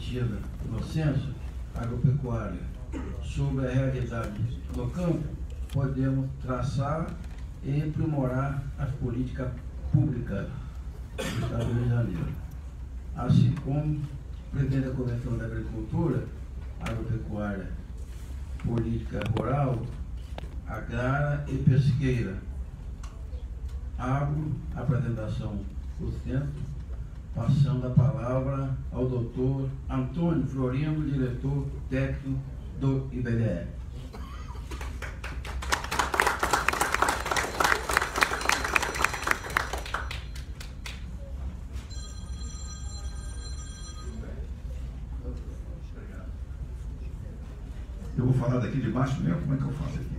refletida no censo agropecuária sobre a realidade do campo, podemos traçar e aprimorar as políticas públicas do Estado do Rio de Janeiro. Assim como o presidente da Convenção da Agricultura, Agropecuária, Política Rural, Agrária e Pesqueira. Abro a apresentação do centro, passando a palavra ao doutor Antônio Florindo, diretor técnico do IBGE. Eu vou falar daqui de baixo mesmo? Como é que eu faço aqui?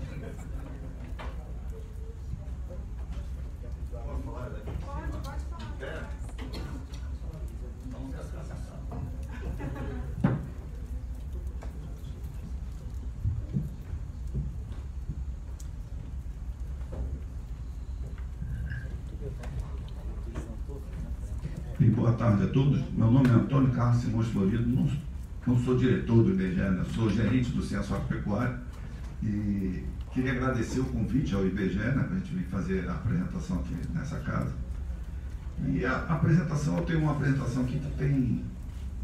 Posso falar daqui de cima? De pé? Então, bem, boa tarde a todos. Meu nome é Antônio Carlos Simões Florindo. Não sou diretor do IBGE, né? Sou gerente do Censo Agropecuário e queria agradecer o convite ao IBGE, né, para a gente vir fazer a apresentação aqui nessa casa. E a apresentação, eu tenho uma apresentação aqui que tem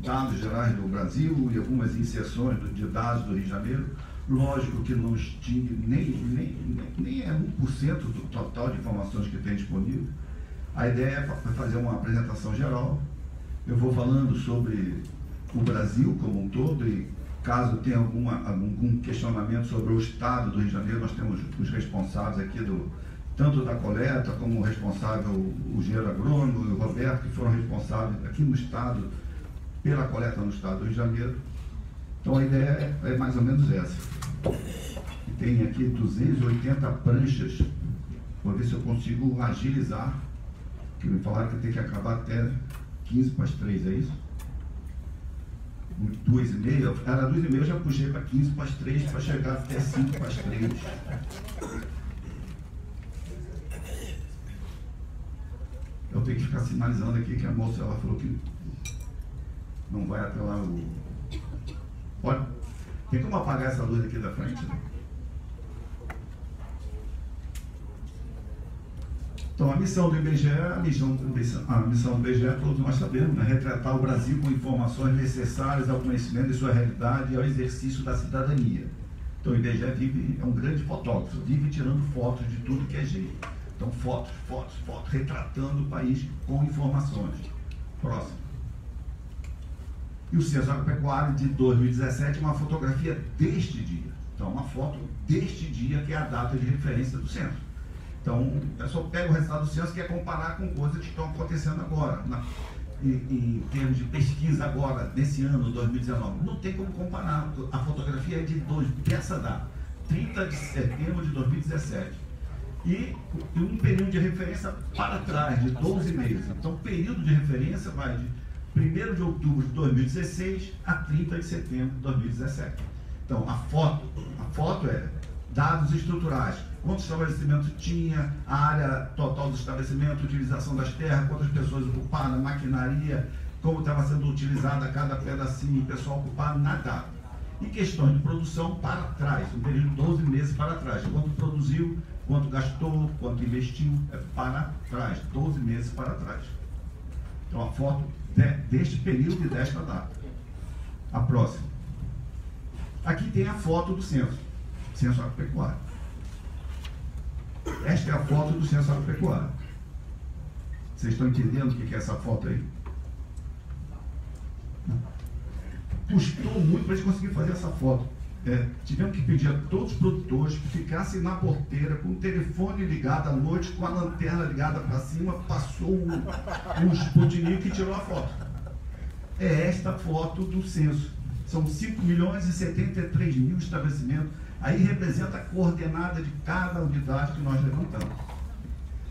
dados gerais do Brasil e algumas inserções de dados do Rio de Janeiro. Lógico que não extingue nem é 1% do total de informações que tem disponível. A ideia é fazer uma apresentação geral. Eu vou falando sobre o Brasil como um todo, e caso tenha algum questionamento sobre o Estado do Rio de Janeiro, nós temos os responsáveis aqui, tanto da coleta como o responsável, o engenheiro agrônomo e o Roberto, que foram responsáveis aqui no Estado, pela coleta no Estado do Rio de Janeiro. Então a ideia é mais ou menos essa. E tem aqui 280 pranchas, vou ver se eu consigo agilizar, que me falaram que tem que acabar até 15 para as 3, é isso? 2,5, era 2,5, eu já puxei para 15 para as 3 para chegar até 5 para as 3. Eu tenho que ficar sinalizando aqui que a moça ela falou que não vai até lá o. Pode? Tem como apagar essa luz aqui da frente? Então, a missão do IBGE, a missão do IBGE, todos nós sabemos, né? Retratar o Brasil com informações necessárias ao conhecimento de sua realidade e ao exercício da cidadania. Então, o IBGE é um grande fotógrafo, vive tirando fotos de tudo que é jeito. Então, fotos, retratando o país com informações. Próximo. E o Censo Agropecuário de 2017 é uma fotografia deste dia. Então, uma foto deste dia, que é a data de referência do censo. Então, eu só pego o resultado do censo, que é comparar com coisas que estão acontecendo agora, em termos de pesquisa agora, nesse ano, 2019. Não tem como comparar. A fotografia é dessa data, 30 de setembro de 2017. E um período de referência para trás, de 12 meses. Então, o período de referência vai de 1º de outubro de 2016 a 30 de setembro de 2017. Então, a foto é dados estruturais. Quantos estabelecimentos tinha, a área total do estabelecimento, utilização das terras, quantas pessoas ocuparam, maquinaria, como estava sendo utilizada cada pedacinho, pessoal ocupado na data. E questões de produção para trás, um período de 12 meses para trás. Quanto produziu, quanto gastou, quanto investiu, é para trás, 12 meses para trás. Então, a foto deste período e desta data. A próxima. Aqui tem a foto do censo agropecuário. Esta é a foto do censo agropecuário. Vocês estão entendendo o que é essa foto aí? Custou muito para a gente conseguir fazer essa foto. Tivemos que pedir a todos os produtores que ficassem na porteira com o telefone ligado à noite, com a lanterna ligada para cima, passou um Sputnik e tirou a foto. É esta foto do censo. São 5.073.000 estabelecimentos. Aí representa a coordenada de cada unidade que nós levantamos.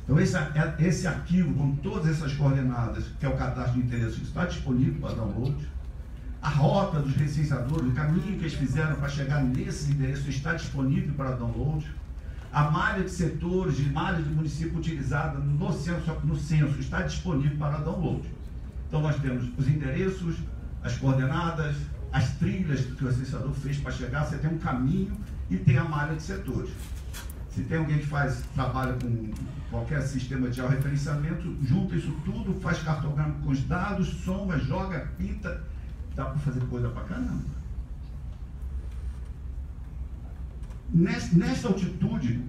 Então, esse arquivo, com todas essas coordenadas, que é o cadastro de interesse, está disponível para download. A rota dos recenseadores, o caminho que eles fizeram para chegar nesse endereço está disponível para download. A malha de setores, de malha de município utilizada no censo está disponível para download. Então, nós temos os endereços, as coordenadas, as trilhas que o censador fez para chegar. Você tem um caminho e tem a malha de setores. Se tem alguém que trabalha com qualquer sistema de georreferenciamento, junta isso tudo, faz cartograma com os dados, soma, joga, pinta, dá para fazer coisa para caramba. Nesta altitude,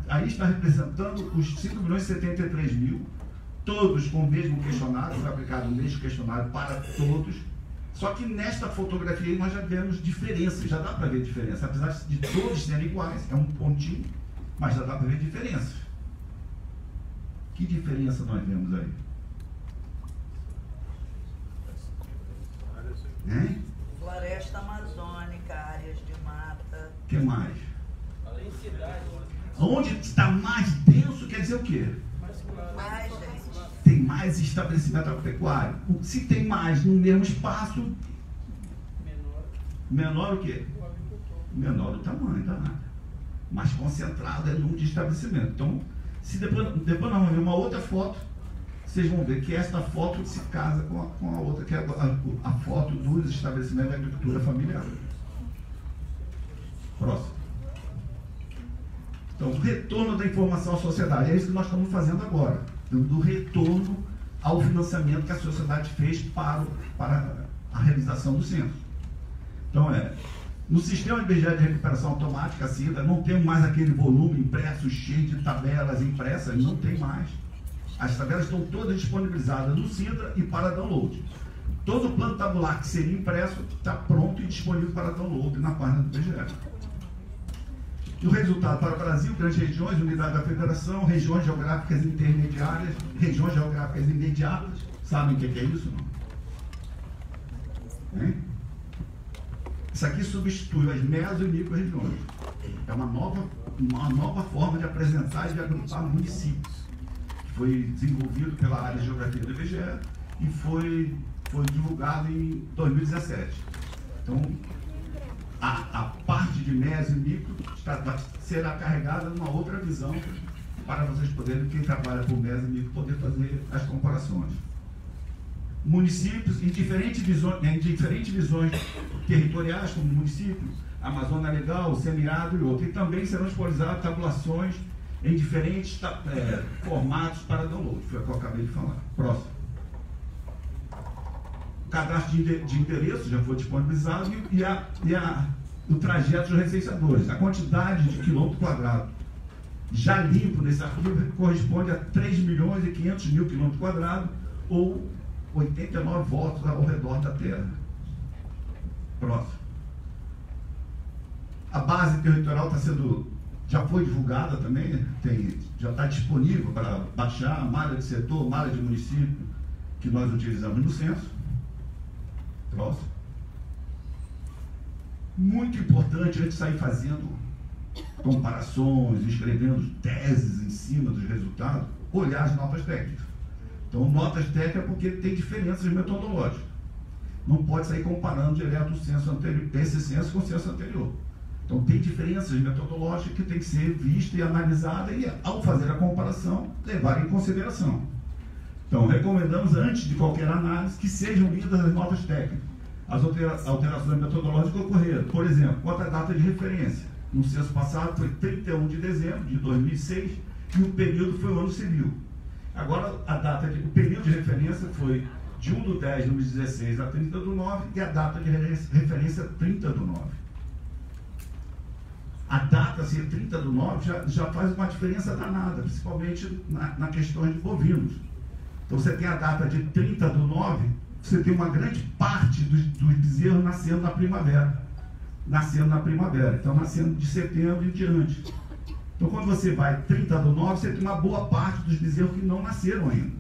aí está representando os 5.073.000, todos com o mesmo questionário, foi aplicado o mesmo questionário para todos. Só que nesta fotografia aí nós já vemos diferenças, já dá para ver diferença, apesar de todos serem iguais, é um pontinho, mas já dá para ver diferenças. Que diferença nós vemos aí? Hein? Floresta amazônica, áreas de mata. O que mais? Onde está mais denso quer dizer o quê? Mais, gente. Tem mais estabelecimento agropecuário. Se tem mais no mesmo espaço, menor o quê? Menor o tamanho da área. Mais concentrado é o número de estabelecimento. Então, se depois nós vamos ver uma outra foto, vocês vão ver que esta foto se casa com a outra, que é a foto dos estabelecimentos de agricultura familiar. Próximo. Então, o retorno da informação à sociedade, é isso que nós estamos fazendo agora, do retorno ao financiamento que a sociedade fez para a realização do censo. Então, no sistema de IBGE de recuperação automática, a CIDA, não temos mais aquele volume impresso cheio de tabelas impressas, não tem mais. As tabelas estão todas disponibilizadas no CIDA e para download. Todo o plano tabular que seria impresso está pronto e disponível para download na página do IBGE. E o resultado para o Brasil: grandes regiões, unidade da federação, regiões geográficas intermediárias, regiões geográficas imediatas. Sabem o que é isso? Não? Hein? Isso aqui substitui as meso e micro-regiões. É uma nova forma de apresentar e de agrupar municípios. Foi desenvolvido pela área de geografia do IBGE e foi divulgado em 2017. Então, a parte de meso e micro será carregada numa outra visão para vocês poderem, quem trabalha com meso e micro, poder fazer as comparações. Municípios em diferentes visões territoriais, como município, Amazônia Legal, Semiárido e outro. E também serão disponibilizadas tabulações em diferentes formatos para download. Foi o que eu acabei de falar. Próximo. O cadastro de endereço já foi disponibilizado e o trajeto dos recenseadores. A quantidade de quilômetro quadrado já limpo nesse arquivo corresponde a 3.500.000 quilômetros quadrados, ou 89 votos ao redor da Terra. Próximo. A base territorial já foi divulgada também, já está disponível para baixar a malha de setor, malha de município, que nós utilizamos no censo. Próximo. Muito importante, antes de sair fazendo comparações, escrevendo teses em cima dos resultados, olhar as notas técnicas. Então, notas técnicas porque tem diferenças metodológicas. Não pode sair comparando direto o censo anterior, esse censo com o censo anterior. Então, tem diferenças metodológicas que tem que ser vista e analisada e, ao fazer a comparação, levar em consideração. Então, recomendamos, antes de qualquer análise, que sejam lidas as notas técnicas. As alterações metodológicas ocorreram. Por exemplo, quanto à data de referência. No censo passado foi 31 de dezembro de 2006 e o período foi o ano civil. Agora, o período de referência foi de 1/10 de 2016 a 30/9 e a data de referência 30/9. A data ser 30/9 já faz uma diferença danada, principalmente na questão de bovinos. Então, você tem a data de 30/9, você tem uma grande parte dos bezerros nascendo na primavera. Então, nascendo de setembro em diante. Então, quando você vai 30/9, você tem uma boa parte dos bezerros que não nasceram ainda.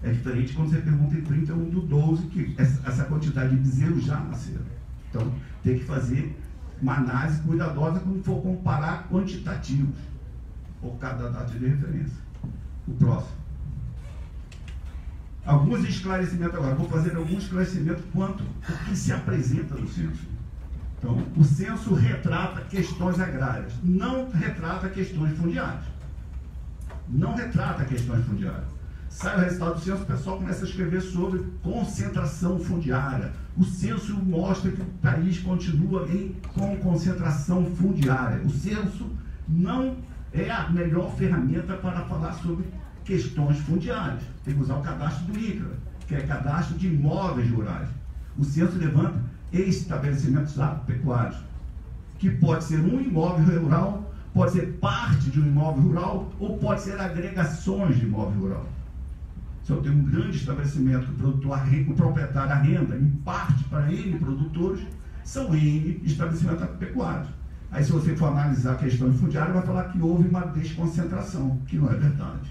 É diferente quando você pergunta em 31/12, que essa quantidade de bezerros já nasceram. Então, tem que fazer uma análise cuidadosa quando for comparar quantitativos por cada data de referência. O próximo. Alguns esclarecimentos agora. Vou fazer alguns esclarecimentos quanto ao que se apresenta no censo. Então, o censo retrata questões agrárias, não retrata questões fundiárias. sai o resultado do censo, o pessoal começa a escrever sobre concentração fundiária. O censo mostra que o país continua com concentração fundiária. O censo não é a melhor ferramenta para falar sobre questões fundiárias. Tem que usar o cadastro do INCRA, que é cadastro de imóveis rurais. O censo levanta estabelecimentos agropecuários, que pode ser um imóvel rural, pode ser parte de um imóvel rural, ou pode ser agregações de imóvel rural. Se eu tenho um grande estabelecimento que o proprietário arrenda em parte para N produtores, são N estabelecimentos agropecuários. Aí, se você for analisar a questão de fundiário, vai falar que houve uma desconcentração, que não é verdade.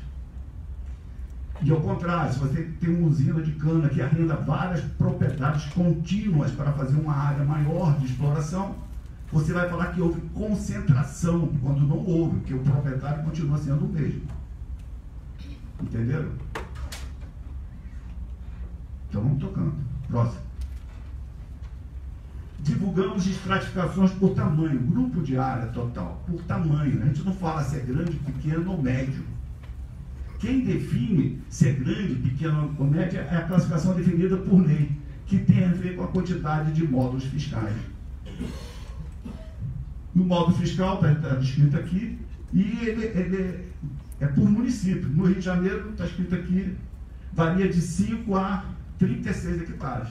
E ao contrário, se você tem uma usina de cana que arrenda várias propriedades contínuas para fazer uma área maior de exploração, você vai falar que houve concentração, quando não houve, porque o proprietário continua sendo o mesmo. Entenderam? Então vamos tocando. Próximo. Divulgamos estratificações por tamanho, grupo de área total, por tamanho. A gente não fala se é grande, pequeno ou médio. Quem define se é grande, pequeno ou médio é a classificação definida por lei, que tem a ver com a quantidade de módulos fiscais. O módulo fiscal está descrito aqui, e ele é por município. No Rio de Janeiro, está escrito aqui, varia de 5 a 36 hectares.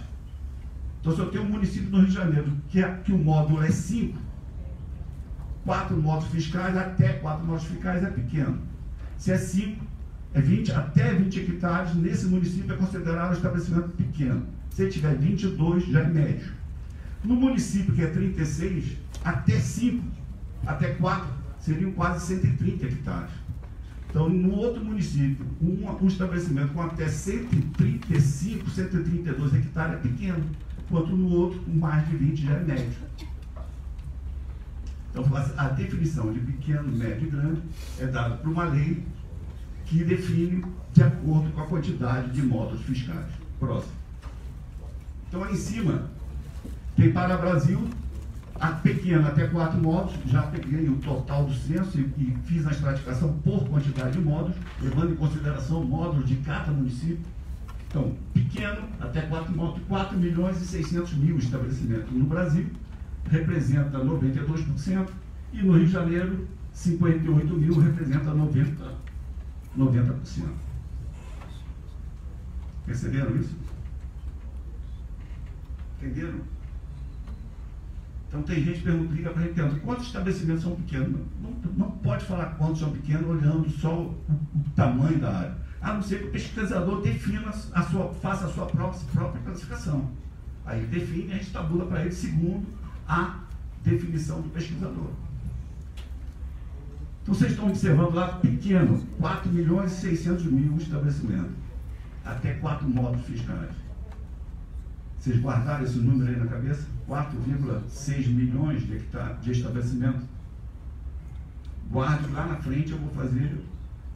Então, se eu tenho um município no Rio de Janeiro que o módulo é 5, 4 módulos fiscais, até 4 módulos fiscais é pequeno. Se é 5, é 20, até 20 hectares, nesse município é considerado um estabelecimento pequeno. Se tiver 22, já é médio. No município que é 36, até 5, até 4, seriam quase 130 hectares. Então, no outro município, um estabelecimento com até 135, 132 hectares é pequeno, enquanto no outro, com mais de 20, já é médio. Então, a definição de pequeno, médio e grande é dada por uma lei que define de acordo com a quantidade de módulos fiscais. Próximo. Então, aí em cima, tem para o Brasil, a pequena até 4 módulos, já peguei o total do censo e fiz a estratificação por quantidade de módulos, levando em consideração módulos de cada município. Então, pequeno até 4 módulos, 4.600.000 estabelecimentos no Brasil, representa 92%, e no Rio de Janeiro, 58.000, representa 90%. Perceberam isso? Entenderam? Então tem gente que liga para a gente pergunta, quantos estabelecimentos são pequenos? Não pode falar quantos são pequenos olhando só o tamanho da área. A não ser que o pesquisador defina faça a sua própria classificação. Aí ele define e a gente tabula para ele segundo a definição do pesquisador. Então vocês estão observando lá pequeno, 4.600.000 estabelecimentos, até 4 módulos fiscais. Vocês guardaram esse número aí na cabeça? 4,6 milhões de estabelecimentos. Guarde lá na frente, eu vou fazer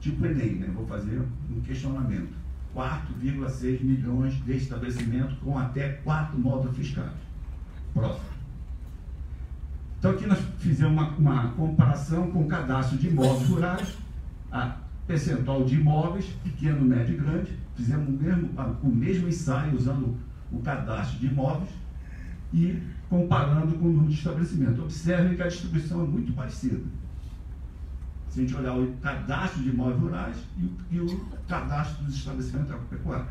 tipo Enem, né? Vou fazer um questionamento. 4,6 milhões de estabelecimentos com até 4 módulos fiscais. Próximo. Então aqui nós fizemos uma comparação com o cadastro de imóveis rurais, a percentual de imóveis, pequeno, médio e grande. Fizemos o mesmo ensaio usando o cadastro de imóveis e comparando com o número de estabelecimento. Observem que a distribuição é muito parecida. Se a gente olhar o cadastro de imóveis rurais e o cadastro dos estabelecimentos agropecuários.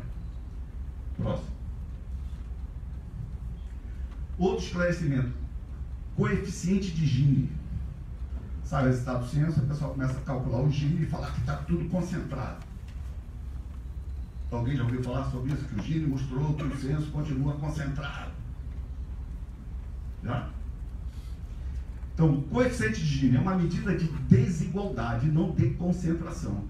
Próximo. Outro esclarecimento. Coeficiente de Gini. Sai o resultado do censo, o pessoal começa a calcular o Gini e falar que está tudo concentrado. Alguém já ouviu falar sobre isso? Que o Gini mostrou que o censo continua concentrado. Já? Então, o coeficiente de Gini é uma medida de desigualdade, não de concentração.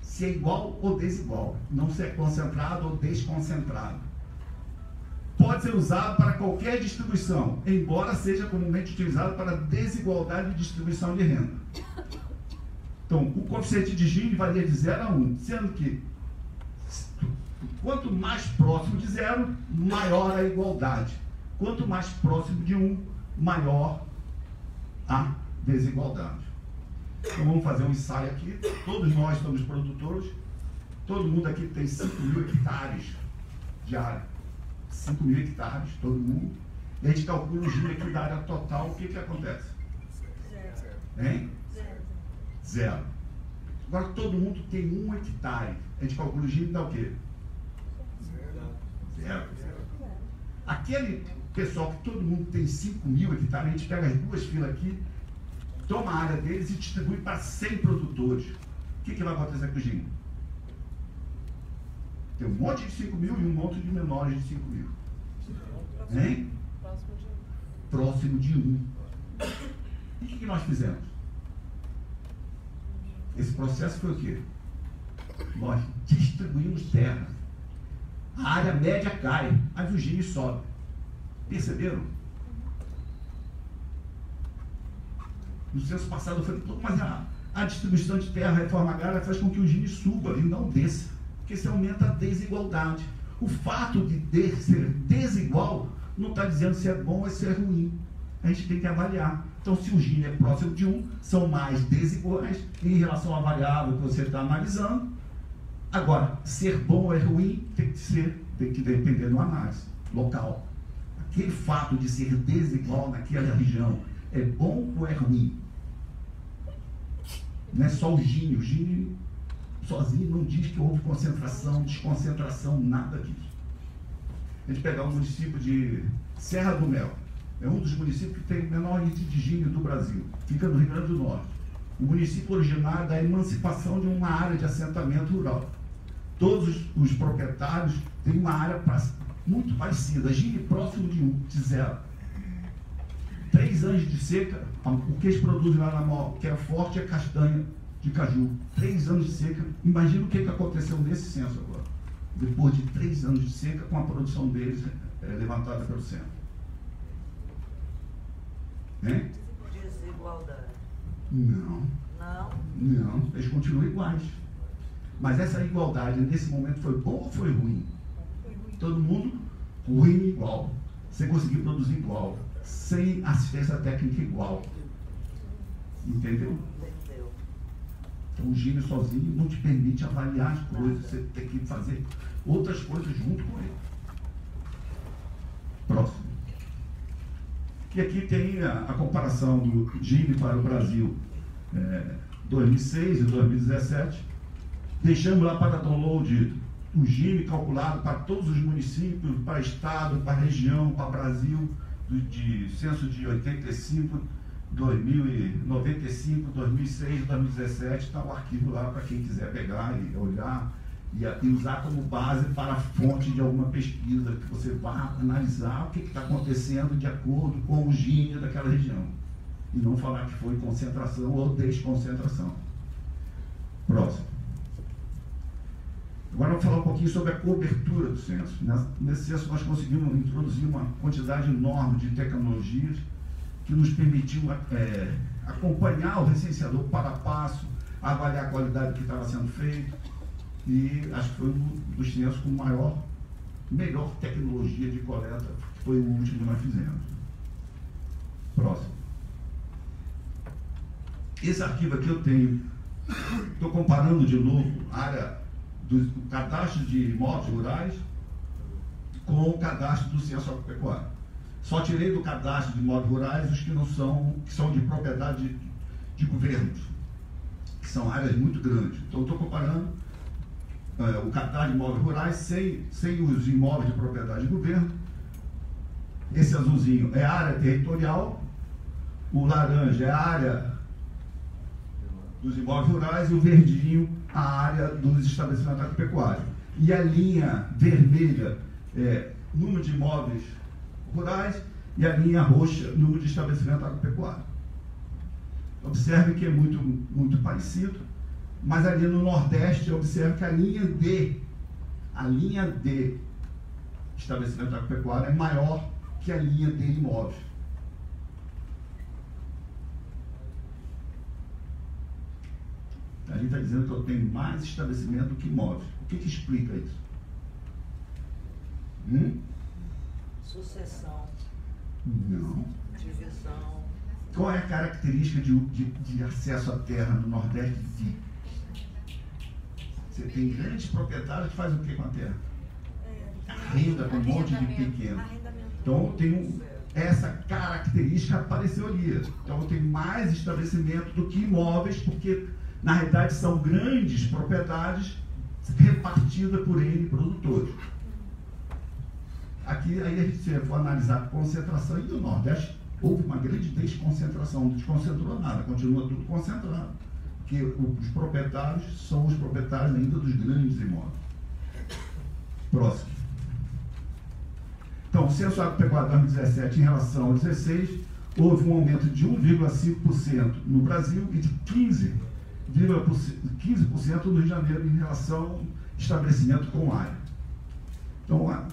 Se é igual ou desigual, não se é concentrado ou desconcentrado. Pode ser usado para qualquer distribuição, embora seja comumente utilizado para desigualdade de distribuição de renda. Então, o coeficiente de Gini varia de 0 a 1, sendo que quanto mais próximo de 0, maior a igualdade. Quanto mais próximo de 1, maior a desigualdade. Então vamos fazer um ensaio aqui. Todos nós somos produtores Todo mundo aqui tem 5.000 hectares de área. 5.000 hectares, todo mundo. E a gente calcula o Gini aqui da área total, o que que acontece? Zero. Hein? Zero. Agora todo mundo tem 1 hectare. A gente calcula o Gini e dá o quê? Zero. Aquele pessoal que todo mundo tem 5.000 hectares, a gente pega as 2 filas aqui, toma a área deles e distribui para 100 produtores. O que que vai acontecer com o Gini? Tem um monte de 5.000 e um monte de menores de 5.000. Hein? Próximo de 1. E o que nós fizemos? Esse processo foi o quê? Nós distribuímos terra. A área média cai, mas o Gini sobe. Perceberam? No censo passado foi, mas a distribuição de terra, a reforma agrária faz com que o Gini suba e não desça, porque isso aumenta a desigualdade. O fato de ser desigual não está dizendo se é bom ou se é ruim. A gente tem que avaliar. Então, se o Gini é próximo de 1, são mais desiguais em relação à variável que você está analisando. Agora, ser bom ou é ruim tem que depender de uma análise local. Aquele fato de ser desigual naquela região é bom ou é ruim? Não é só o Gini sozinho não diz que houve concentração, desconcentração, nada disso. A gente pegar o município de Serra do Mel, é um dos municípios que tem o menor índice de Gini do Brasil, fica no Rio Grande do Norte. O município originário da emancipação de uma área de assentamento rural. Todos os proprietários têm uma área muito parecida, Gini próximo de 1, de 0. 3 anos de seca, o que eles produzem lá na mão, que é forte, é castanha de caju. 3 anos de seca, imagina o que aconteceu nesse censo agora. Depois de 3 anos de seca, com a produção deles levantada pelo centro. Hein? Desigualdade. Não. Não? Não, eles continuam iguais. Mas essa igualdade, nesse momento, foi boa ou foi ruim? Todo mundo ruim igual. Sem conseguir produzir igual. Sem assistência técnica igual. Entendeu? Entendeu. Então, o Gini sozinho não te permite avaliar as coisas. Você tem que fazer outras coisas junto com ele. Próximo. E aqui tem a comparação do Gini para o Brasil 2006 e 2017. Deixamos lá para download o Gini calculado para todos os municípios, para estado, para região, para Brasil, de censo de 85, 2095, 2006, 2017. Está o arquivo lá para quem quiser pegar e olhar e usar como base para a fonte de alguma pesquisa, que você vá analisar o que está acontecendo de acordo com o Gini daquela região. E não falar que foi concentração ou desconcentração. Próximo. Agora vamos falar um pouquinho sobre a cobertura do censo. Nesse censo nós conseguimos introduzir uma quantidade enorme de tecnologias que nos permitiu acompanhar o recenseador para passo, avaliar a qualidade do que estava sendo feito. E acho que foi um dos censos com melhor tecnologia de coleta, que foi o último que nós fizemos. Próximo. Esse arquivo aqui eu tenho, estou comparando de novo a área do cadastro de imóveis rurais com o cadastro do censo agropecuário. Só tirei do cadastro de imóveis rurais os que são de propriedade de governos, que são áreas muito grandes. Então, estou comparando o cadastro de imóveis rurais sem os imóveis de propriedade de governo. Esse azulzinho é a área territorial, o laranja é a área dos imóveis rurais e o verdinho a área dos estabelecimentos agropecuários. E a linha vermelha é número de imóveis rurais e a linha roxa, número de estabelecimento agropecuário. Observe que é muito, muito parecido, mas ali no Nordeste, observe que a linha de estabelecimento agropecuário é maior que a linha de imóveis. A gente está dizendo que eu tenho mais estabelecimento do que imóveis. O que explica isso? Sucessão. Não. Divisão. Qual é a característica de acesso à terra no Nordeste? Você tem grandes proprietários que fazem o que com a terra? Arrenda com um monte de pequeno. Então, essa característica apareceu ali. Então, tem mais estabelecimento do que imóveis, porque, na realidade, são grandes propriedades repartidas por N produtores. Aqui, aí a gente for analisar a concentração, e do Nordeste houve uma grande desconcentração, não desconcentrou nada, continua tudo concentrado, porque os proprietários são os proprietários ainda dos grandes imóveis. Próximo. Então, o censo agropecuário 2017 em relação ao 2016, houve um aumento de 1,5% no Brasil e de 15% no Rio de Janeiro em relação ao estabelecimento com área. Então,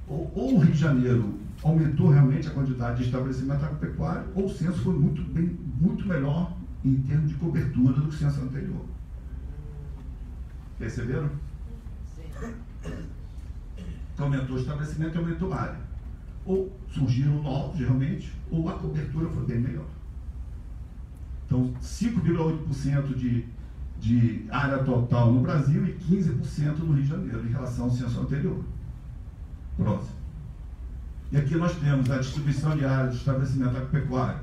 ou o Rio de Janeiro aumentou realmente a quantidade de estabelecimento agropecuário, ou o censo foi muito melhor em termos de cobertura do que o censo anterior. Perceberam? Sim. Aumentou o estabelecimento e aumentou a área. Ou surgiram novos, realmente, ou a cobertura foi bem melhor. Então, 5,8% de área total no Brasil e 15% no Rio de Janeiro, em relação ao censo anterior. Próximo. E aqui nós temos a distribuição de área de estabelecimento agropecuário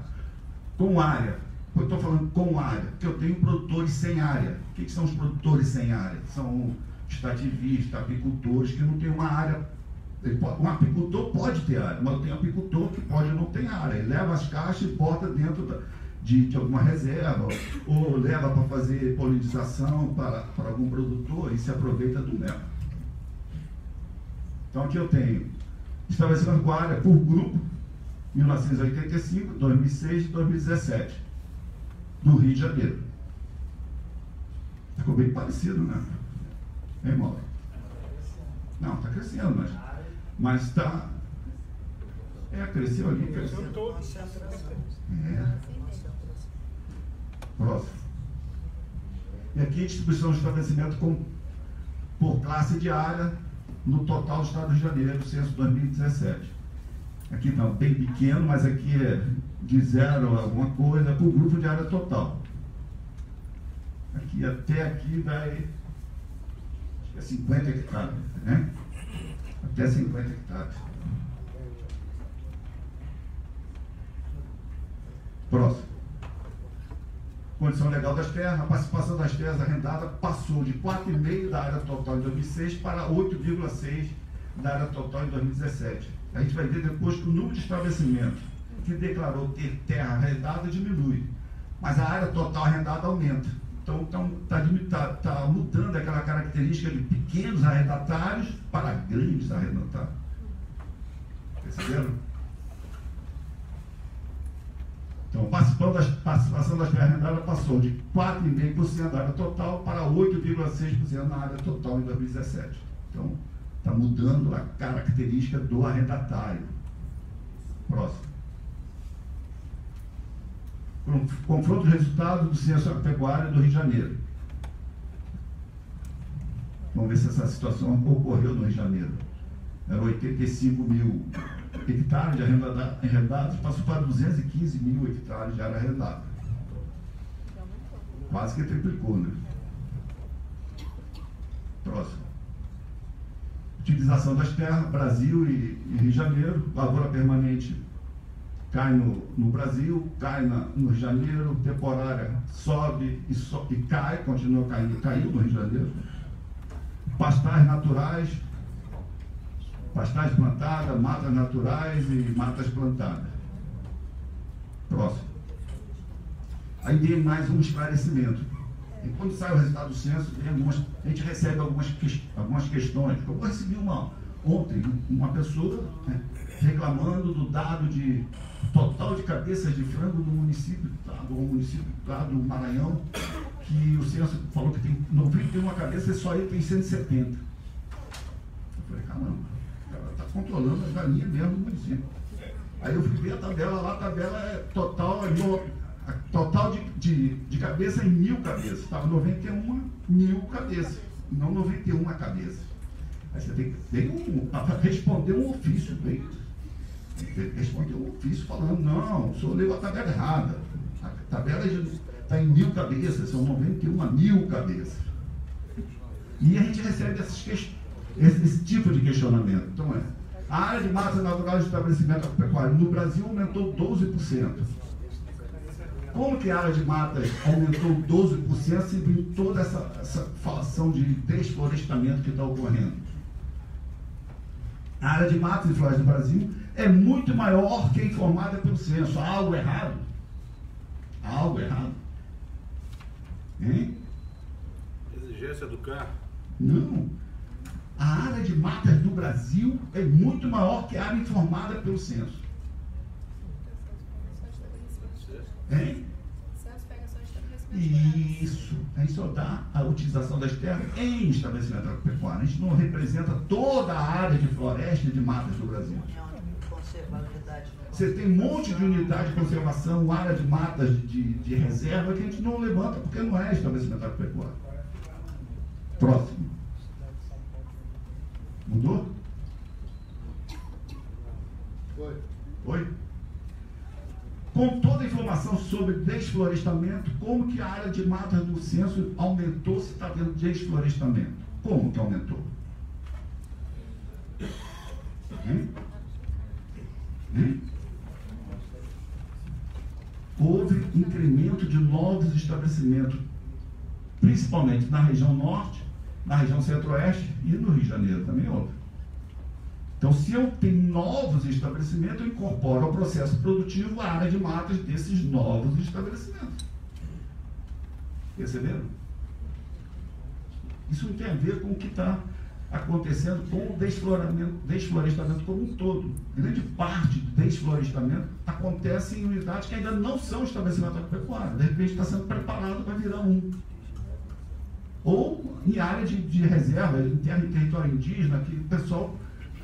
com área. Eu estou falando com área, porque eu tenho produtores sem área. O que são os produtores sem área? São extrativistas, apicultores que não têm uma área. Um apicultor pode ter área, mas tem apicultor que pode não ter área. Ele leva as caixas e bota dentro de alguma reserva, ou leva para fazer polinização para algum produtor e se aproveita do mel. Então aqui eu tenho estabelecimento com área por grupo, 1985, 2006 e 2017, do Rio de Janeiro. Ficou bem parecido, né? Irmão? Não, está crescendo, mas está... cresceu ali, cresceu. Próximo. E aqui a distribuição de estabelecimento por classe de área no total do Estado do Rio de Janeiro, do censo 2017. Aqui está bem pequeno, mas aqui é de 0 a alguma coisa por grupo de área total. Aqui até aqui vai, acho que é 50 hectares, né? Até 50 hectares. Próximo. Condição legal das terras. A participação das terras arrendadas passou de 4,5% da área total em 2006 para 8,6% da área total em 2017. A gente vai ver depois que o número de estabelecimentos que declarou ter terra arrendada diminui, mas a área total arrendada aumenta. Então está mudando aquela característica de pequenos arrendatários para grandes arrendatários. Perceberam? Então, a participação das terras arrendadas passou de 4,5% da área total para 8,6% na área total em 2017. Então, está mudando a característica do arrendatário. Próximo. Confronto de resultados do censo agropecuário do Rio de Janeiro. Vamos ver se essa situação ocorreu no Rio de Janeiro. Eram 85 mil hectares de arrendados, passou para 215 mil hectares de área arrendada. Quase que triplicou, né? Próximo. Utilização das terras, Brasil e Rio de Janeiro. Lavoura permanente cai no Brasil, cai no Rio de Janeiro. Temporária sobe e cai, continua caindo, caiu no Rio de Janeiro. Pastagens naturais, pastagens plantadas, matas naturais e matas plantadas. Próximo. Aí vem mais um esclarecimento. E quando sai o resultado do censo, a gente recebe algumas questões. Eu recebi ontem uma pessoa, né, reclamando do dado de total de cabeças de frango no município lá do Maranhão, que o censo falou que tem 91 cabeças e só ele tem 170. Eu falei, caramba, ela está controlando as galinhas mesmo do município. Aí eu fui ver a tabela lá, a tabela é total de cabeça em 1.000 cabeças. Estava 91.000 cabeças, não 91 cabeças. Aí você tem que responder um ofício, tem que responder um ofício falando, não, o senhor leu a tabela errada. A tabela está em 1.000 cabeças, são 91.000 cabeças. E a gente recebe esse tipo de questionamento. Então, a área de mata natural de estabelecimento agropecuário no Brasil aumentou 12%. Como que a área de matas aumentou 12% se viu toda essa falação de desflorestamento que está ocorrendo? A área de matas e florestas do Brasil é muito maior que a informada pelo censo. Há algo errado? Há algo errado? Hein? Exigência do carro? Não. A área de matas do Brasil é muito maior que a área informada pelo censo. Hein? Isso. A gente só dá a utilização das terras em estabelecimento agropecuário. A gente não representa toda a área de floresta e de matas do Brasil. Você tem um monte de unidade de conservação, área de matas de reserva que a gente não levanta porque não é estabelecimento agropecuário. Próximo. Mudou? Oi? Com toda a informação sobre desflorestamento, como que a área de matas do censo aumentou se está tendo desflorestamento? Como que aumentou? Houve incremento de novos estabelecimentos, principalmente na região norte, na região centro-oeste e no Rio de Janeiro também houve. Então, se eu tenho novos estabelecimentos, eu incorporo ao processo produtivo a área de matas desses novos estabelecimentos. Perceberam? Isso não tem a ver com o que está acontecendo com o desflorestamento como um todo. Grande parte do desflorestamento acontece em unidades que ainda não são estabelecimento agropecuário. De repente está sendo preparado para virar um. Ou em área de reserva, em território indígena, que o pessoal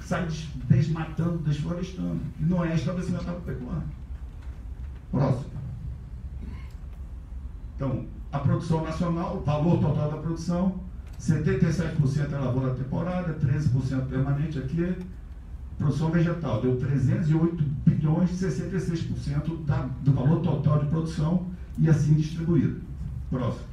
sai desmatando, desflorestando. E não é estabelecimento agropecuário. Próximo. Então, a produção nacional, valor total da produção, 77% é lavoura temporária, 13% permanente aqui. Produção vegetal deu 308 bilhões, 66% do valor total de produção e assim distribuído. Próximo.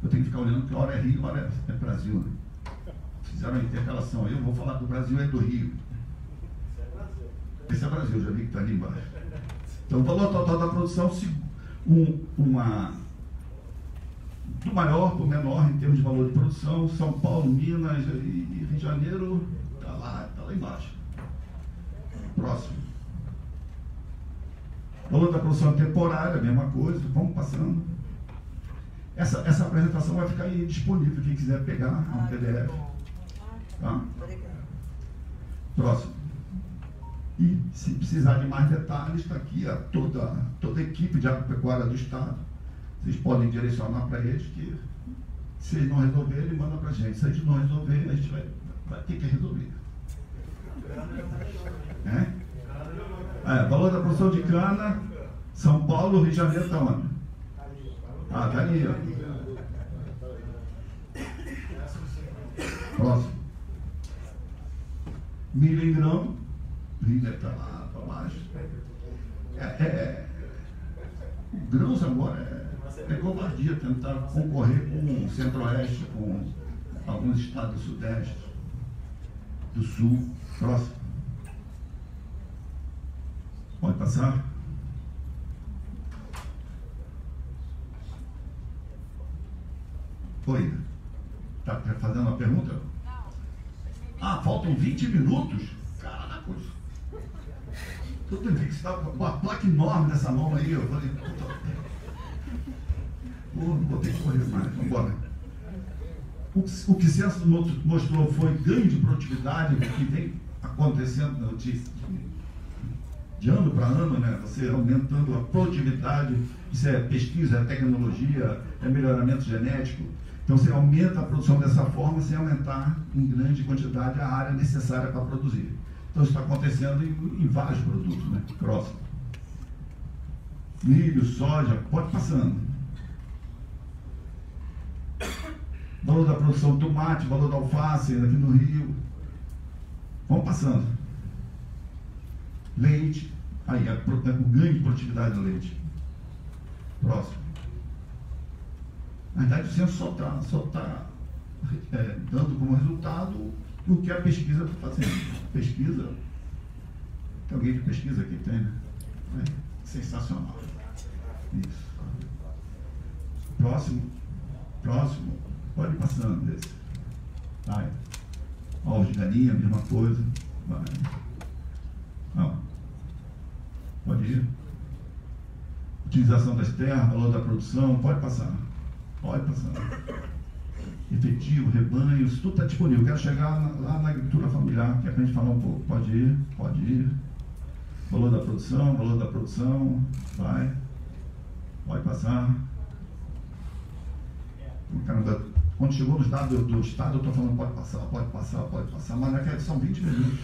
Eu tenho que ficar olhando que hora é Rio, hora é Brasil. Né? Fizeram a intercalação aí, eu vou falar que o Brasil é do Rio. Esse é Brasil, já vi que está ali embaixo. Então, o valor total da produção, do maior para o menor em termos de valor de produção, São Paulo, Minas e Rio de Janeiro, está lá embaixo. Próximo. Valor da produção temporária, mesma coisa, vamos passando. Essa apresentação vai ficar aí disponível, quem quiser pegar no PDF. Tá? Próximo. E se precisar de mais detalhes, está aqui toda a equipe de agropecuária do Estado. Vocês podem direcionar para eles que, se eles não resolverem, mandam para a gente. Se a gente não resolver, a gente vai ter que resolver. Valor da produção de cana, São Paulo, Rio de Janeiro está onde? Tá ali, ó. Próximo. Milho em grão, Rio deve estar lá para baixo. Grãos agora é covardia tentar concorrer com o Centro-Oeste, com alguns estados do Sudeste, do Sul. Próximo. Pode passar? Oi. Está fazendo uma pergunta? Ah, faltam 20 minutos? Caraca. Tudo bem que você está com uma placa enorme nessa mão aí. Eu falei, não vou ter que correr mais. Vamos embora. O que o censo mostrou foi ganho de produtividade, que vem acontecendo de ano para ano, né? Você aumentando a produtividade, isso é pesquisa, é tecnologia, é melhoramento genético. Então você aumenta a produção dessa forma sem aumentar em grande quantidade a área necessária para produzir. Então isso está acontecendo em vários produtos, né? Próximo. Milho, soja, pode passando. Valor da produção de tomate, valor da alface aqui no Rio. Vamos passando. Leite, aí o ganho de produtividade do leite. Próximo. Na verdade, o censo só tá dando como resultado o que a pesquisa está fazendo. Pesquisa, tem alguém de pesquisa aqui? Tem, né? Sensacional. Isso. Próximo. Pode ir passando desse. Vai. Ovos de galinha, mesma coisa. Vai. Não. Pode ir. Utilização das terras, valor da produção, pode passar. Efetivo, rebanho, isso tudo está disponível. Quero chegar lá na agricultura familiar, que é para a gente falar um pouco. Pode ir. Valor da produção, vai. Pode passar. Caramba, quando chegou nos dados do Estado, eu estou falando pode passar, mas naquela são 20 minutos.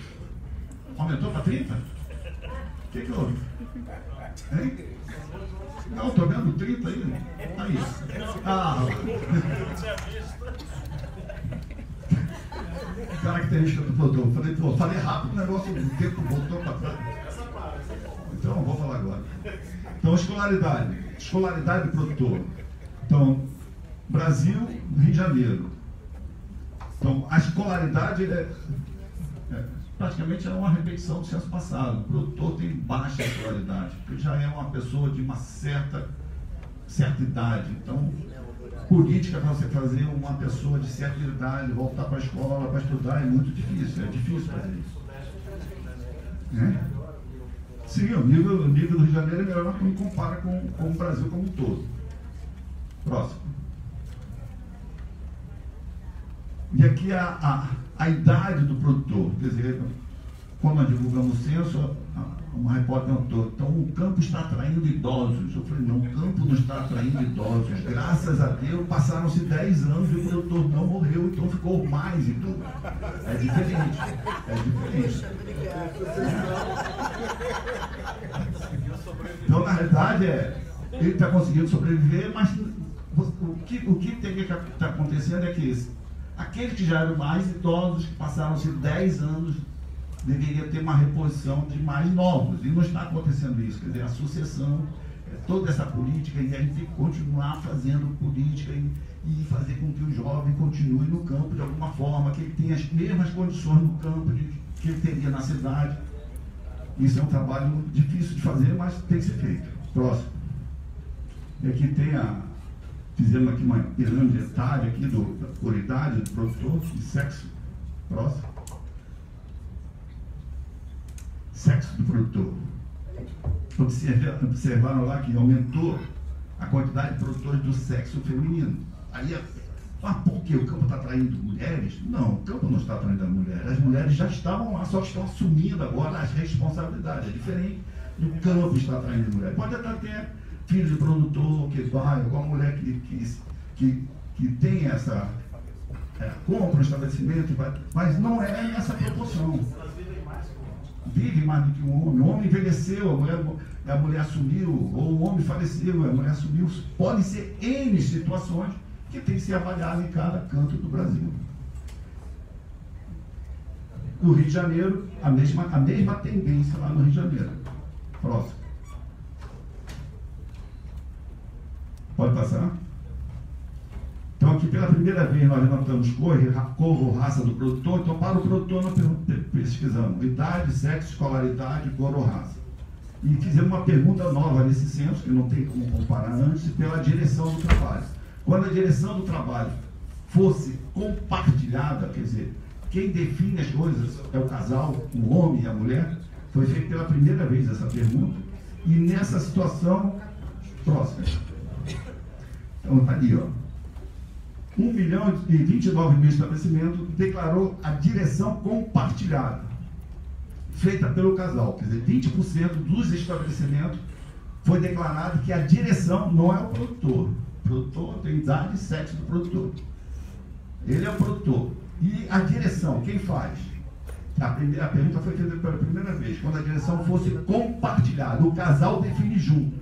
Aumentou para 30? O que houve? Hein? Não, estou vendo 30 aí. Aí. Característica do produtor. Falei rápido, o negócio do tempo voltou para trás. Então, vou falar agora. Então, escolaridade do produtor. Então, Brasil, Rio de Janeiro. Então, a escolaridade praticamente é uma repetição do censo passado. O produtor tem baixa escolaridade, porque já é uma pessoa de uma certa idade. Então, política para você fazer uma pessoa de certa idade voltar para a escola para estudar é muito difícil. É difícil fazer isso. Sim, o nível do Rio de Janeiro é melhor quando compara com o Brasil como um todo. Próximo. E aqui a idade do produtor. Quer dizer, quando nós divulgamos o censo, uma repórter perguntou, então o campo está atraindo idosos. Eu falei, não, o campo não está atraindo idosos. Graças a Deus, passaram-se 10 anos e o produtor não morreu, então ficou mais idoso. É diferente. Então, na realidade, ele está conseguindo sobreviver, mas o que tem que estar acontecendo é que aqueles que já eram mais idosos, que passaram-se 10 anos, deveria ter uma reposição de mais novos. E não está acontecendo isso. Quer dizer, a sucessão, toda essa política, e a gente tem que continuar fazendo política e fazer com que o jovem continue no campo de alguma forma, que ele tenha as mesmas condições no campo que ele teria na cidade. Isso é um trabalho difícil de fazer, mas tem que ser feito. Próximo. E aqui fizemos aqui uma pirâmide etária aqui por idade do produtor e sexo. Próximo. Sexo do produtor. Observaram lá que aumentou a quantidade de produtores do sexo feminino. Aí, por que o campo está atraindo mulheres? Não, o campo não está atraindo as mulheres. As mulheres já estavam lá, só que estão assumindo agora as responsabilidades. É diferente do campo estar atraindo mulheres. Pode até ter filho de produtor que vai, alguma mulher que tem essa compra um estabelecimento, mas não é nessa proporção. Vive mais do que um homem. O homem envelheceu, a mulher assumiu, ou o homem faleceu, a mulher assumiu. Podem ser N situações que tem que ser avaliadas em cada canto do Brasil. No Rio de Janeiro, a mesma tendência lá no Rio de Janeiro. Próximo. Pode passar? Então, aqui pela primeira vez nós levantamos cor ou raça do produtor. Então, para o produtor nós pesquisamos idade, sexo, escolaridade, cor ou raça. E fizemos uma pergunta nova nesse censo, que não tem como comparar antes, pela direção do trabalho. Quando a direção do trabalho fosse compartilhada, quer dizer, quem define as coisas é o casal, o homem e a mulher, foi feita pela primeira vez essa pergunta. E nessa situação, próxima. Então, está ali, ó. 1.029.000 estabelecimentos declarou a direção compartilhada, feita pelo casal. Quer dizer, 20% dos estabelecimentos foi declarado que a direção não é o produtor. O produtor tem idade e sexo do produtor. Ele é o produtor. E a direção, quem faz? A pergunta foi feita pela primeira vez, quando a direção fosse compartilhada. O casal define junto.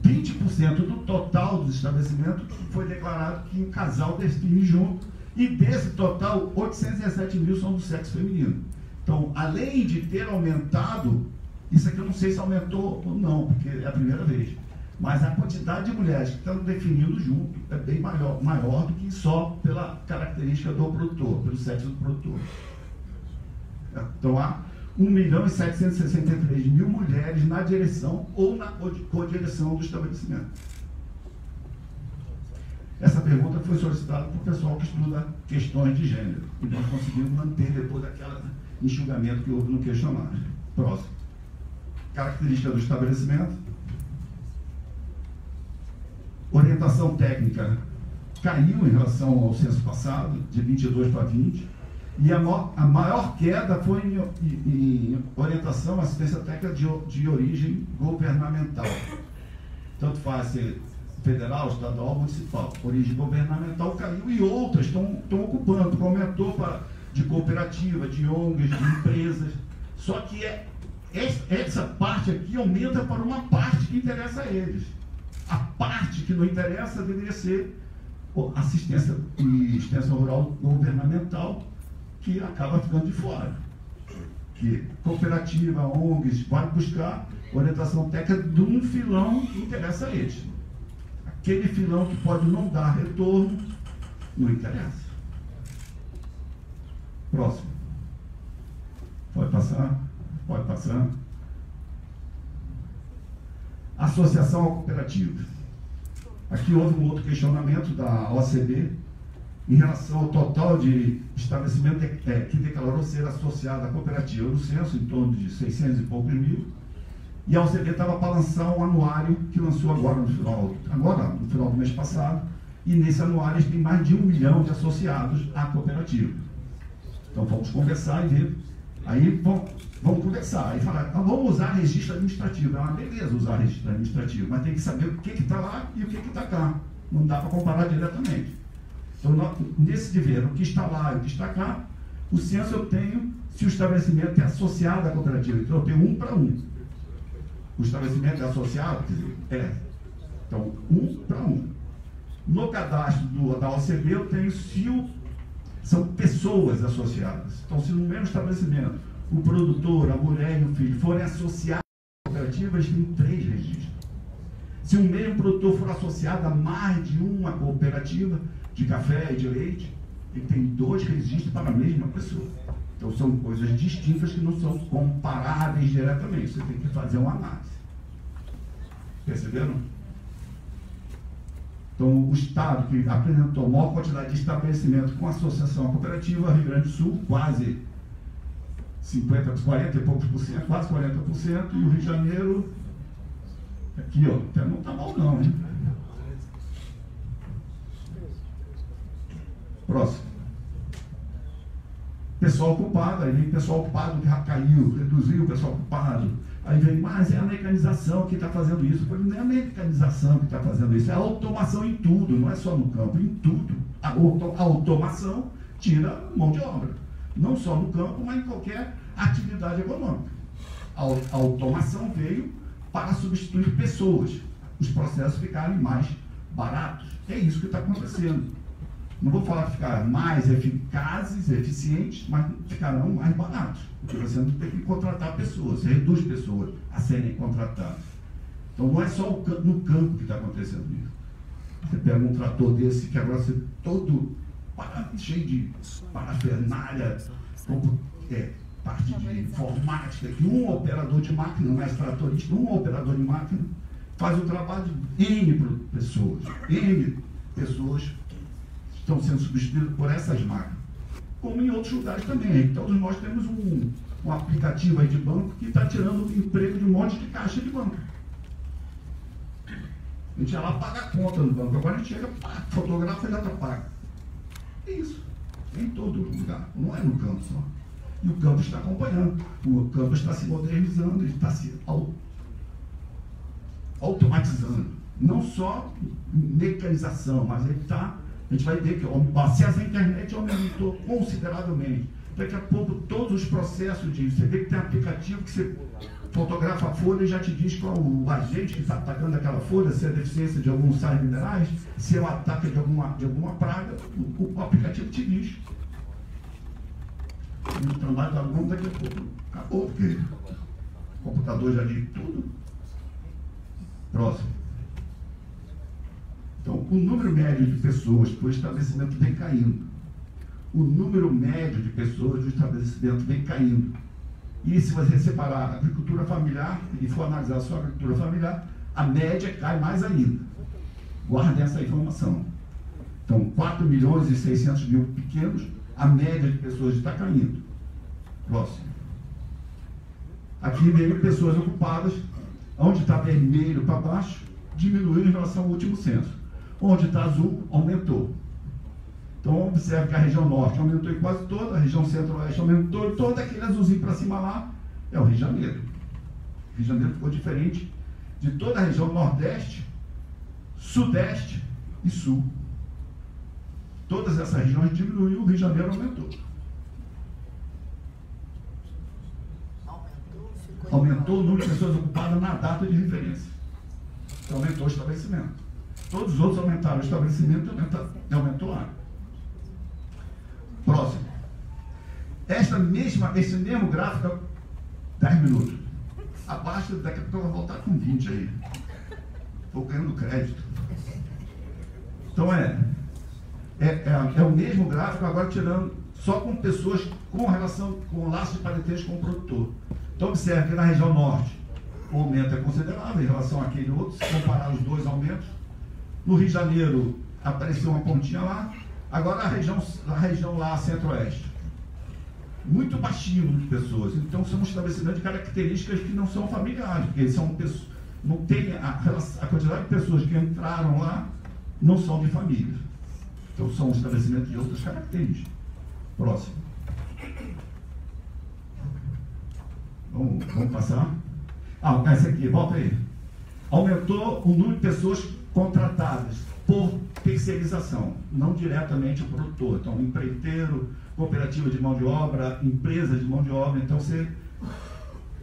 20% do total dos estabelecimentos foi declarado que o casal define junto, e desse total, 817.000 são do sexo feminino. Então, além de ter aumentado, isso aqui eu não sei se aumentou ou não, porque é a primeira vez, Mas a quantidade de mulheres que estão definindo junto é bem maior do que só pela característica do produtor, pelo sexo do produtor. Então há 1.763.000 mulheres na direção ou na co-direção do estabelecimento. Essa pergunta foi solicitada por pessoal que estuda questões de gênero. E nós conseguimos manter depois daquele enxugamento que houve no questionário. Próximo. Característica do estabelecimento. Orientação técnica caiu em relação ao censo passado, de 22 para 20. E a maior queda foi em orientação à assistência técnica de origem governamental. Tanto faz ser federal, estadual ou municipal. Origem governamental caiu e outras estão ocupando, como ator de cooperativa, de ONGs, de empresas. Só que essa parte aqui aumenta para uma parte que interessa a eles. A parte que não interessa deveria ser assistência e extensão rural governamental, que acaba ficando de fora. Que cooperativa, ONGs, vai buscar orientação técnica de um filão que interessa a eles. Aquele filão que pode não dar retorno, não interessa. Próximo. Pode passar? Pode passar. Associação ao cooperativo. Aqui houve um outro questionamento da OCB em relação ao total de estabelecimento que declarou ser associado à cooperativa no censo, em torno de 600 e poucos mil. E a OCB estava para lançar um anuário que lançou agora no final do mês passado, e nesse anuário eles têm mais de 1 milhão de associados à cooperativa. Então vamos conversar e ver. Aí vamos conversar, aí falar, vamos usar registro administrativo. É uma beleza usar registro administrativo, mas tem que saber o que está lá e o que está cá. Não dá para comparar diretamente. Então, nesse dever, o que está lá e o que está cá, o censo eu tenho se o estabelecimento é associado à cooperativa. Então eu tenho 1 para 1. O estabelecimento é associado, quer dizer, Então, 1 para 1. No cadastro da OCB eu tenho são pessoas associadas. Então, se no mesmo estabelecimento o produtor, a mulher e o filho forem associados à cooperativa, eles têm 3 registros. Se o mesmo produtor for associado a mais de uma cooperativa de café e de leite, ele tem 2 registros para a mesma pessoa. Então, são coisas distintas que não são comparáveis diretamente. Você tem que fazer uma análise. Perceberam? Então, o Estado que apresentou a maior quantidade de estabelecimento com associação cooperativa, Rio Grande do Sul, quase 40 e poucos por cento, quase 40%, e o Rio de Janeiro, aqui, ó, até não está mal não, hein? Próximo. Pessoal ocupado, aí vem pessoal ocupado que já caiu, reduziu o pessoal ocupado. Aí vem, mas é a mecanização que está fazendo isso. Não é a mecanização que está fazendo isso, é a automação em tudo, não é só no campo, em tudo. A automação tira mão de obra, não só no campo, mas em qualquer atividade econômica. A automação veio para substituir pessoas, os processos ficarem mais baratos. É isso que está acontecendo. Não vou falar que ficar mais eficazes, eficientes, mas ficarão mais baratos. Porque você não tem que contratar pessoas, você reduz pessoas a serem contratadas. Então não é só no campo que está acontecendo isso. Você pega um trator desse que agora você todo cheio de parafernália, parte de informática, que um operador de máquina, não é tratorista, um operador de máquina faz o trabalho de N pessoas estão sendo substituídas por essas máquinas, como em outros lugares também. Então nós temos um aplicativo aí de banco que está tirando o emprego de um monte de caixa de banco. A gente ia lá paga a conta no banco, agora a gente chega, fotografa e já está pago. É isso, em todo lugar, não é no campo só. E o campo está acompanhando, o campo está se modernizando, ele está se automatizando. Não só mecanização, mas ele está. A gente vai ver que o acesso à internet aumentou consideravelmente. Daqui a pouco, todos os processos você vê que tem aplicativo que você fotografa a folha e já te diz qual o agente que está atacando aquela folha, se é deficiência de alguns sais minerais, se é o ataque de alguma praga, o aplicativo te diz. O trabalho do aluno daqui a pouco acabou, porque o computador já diz tudo. Próximo. Então, o número médio de pessoas por estabelecimento vem caindo. O número médio de pessoas do estabelecimento vem caindo. E se você separar a agricultura familiar e for analisar só a agricultura familiar, a média cai mais ainda. Guardem essa informação. Então, 4.600.000 pequenos, a média de pessoas está caindo. Próximo. Aqui veio pessoas ocupadas, onde está vermelho para baixo, diminuiu em relação ao último censo. Onde está azul, aumentou. Então, observe que a região norte aumentou em quase toda, a região centro-oeste aumentou, e todo aquele azulzinho para cima lá é o Rio de Janeiro. O Rio de Janeiro ficou diferente de toda a região nordeste, sudeste e sul. Todas essas regiões diminuíram, o Rio de Janeiro aumentou. Aumentou o número de pessoas ocupadas na data de referência. Então, aumentou o estabelecimento. Todos os outros aumentaram o estabelecimento e aumentou a área. Próximo. Esse mesmo gráfico, 10 minutos. Abaixo, daqui a pouco eu vou voltar com 20 aí. Estou ganhando crédito. Então é o mesmo gráfico, agora tirando só com pessoas com relação, com laço de parentesco com o produtor. Então observe que na região norte o aumento é considerável em relação àquele outro, se comparar os dois aumentos. No Rio de Janeiro apareceu uma pontinha lá. Agora a região lá centro-oeste, muito baixinho o número de pessoas. Então são estabelecimentos de características que não são familiares, porque são pessoas, não tem a quantidade de pessoas que entraram lá não são de família. Então são estabelecimentos de outras características. Próximo. Vamos passar. Essa aqui, volta aí. Aumentou o número de pessoas contratadas por terceirização, não diretamente o produtor. Então, empreiteiro, cooperativa de mão de obra, empresa de mão de obra. Então, você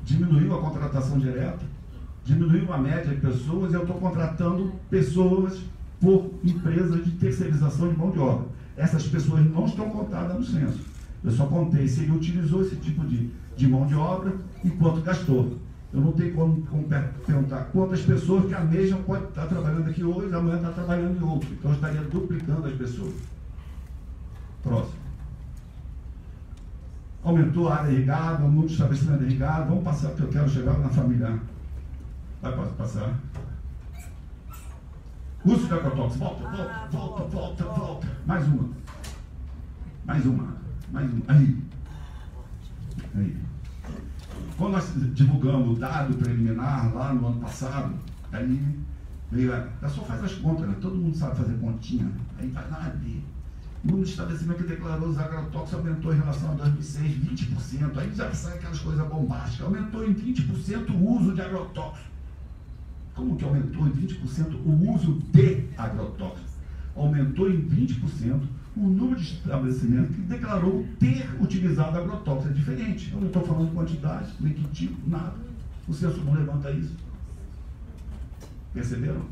diminuiu a contratação direta, diminuiu a média de pessoas, e eu estou contratando pessoas por empresas de terceirização de mão de obra. Essas pessoas não estão contadas no censo. Eu só contei se ele utilizou esse tipo de mão de obra e quanto gastou. Eu não tenho como perguntar quantas pessoas que a mesma pode estar trabalhando aqui hoje, amanhã está trabalhando em outro. Então, eu estaria duplicando as pessoas. Próximo. Aumentou a área irrigada, o número de estabelecimento irrigado. Vamos passar, porque eu quero chegar na familiar. Vai passar. Uso de agrotóxicos. Volta. Mais uma. Aí. Quando nós divulgamos o dado preliminar lá no ano passado, aí veio a pessoa faz as contas, né? Todo mundo sabe fazer continha. Aí vai lá ver. O número de estabelecimento que declarou os agrotóxicos aumentou em relação a 2006, 20%. Aí já sai aquelas coisas bombásticas. Aumentou em 20% o uso de agrotóxicos. Como que aumentou em 20% o uso de agrotóxicos? Aumentou em 20% o número de estabelecimentos que declarou ter utilizado agrotóxicos. É diferente. Eu não estou falando de quantidade, nem que tipo, nada. O censo não levanta isso. Perceberam?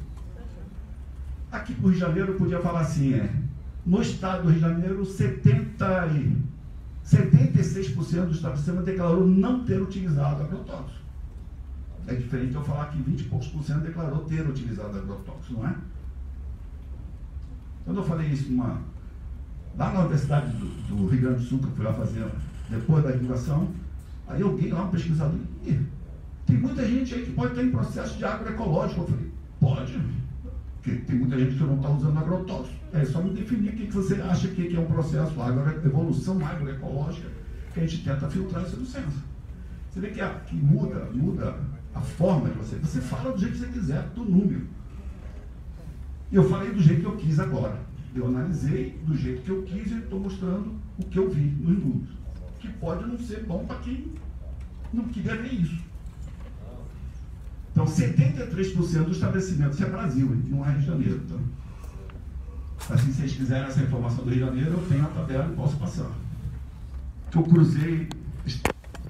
Aqui para o Rio de Janeiro eu podia falar assim, no estado do Rio de Janeiro, 76% do estabelecimento declarou não ter utilizado agrotóxico. É diferente eu falar que 20 e poucos por cento declarou ter utilizado agrotóxico, não é? Quando eu falei isso lá na Universidade do Rio Grande do Sul, que eu fui lá fazer depois da divulgação, aí eu vi lá um pesquisador, tem muita gente aí que pode estar em processo de agroecológico. Eu falei, pode, porque tem muita gente que não está usando agrotóxico. É só me definir o que você acha que é um processo evolução agroecológica, que a gente tenta filtrar isso no censo. Você vê que muda a forma que você fala do jeito que você quiser, do número. E eu falei do jeito que eu quis agora. Eu analisei do jeito que eu quis e estou mostrando o que eu vi nos números. Que pode não ser bom para quem não queria ver isso. Então, 73% do estabelecimento, isso é Brasil, hein? Não é Rio de Janeiro. Então, assim, se vocês quiserem essa informação do Rio de Janeiro, eu tenho a tabela e posso passar. Que eu cruzei,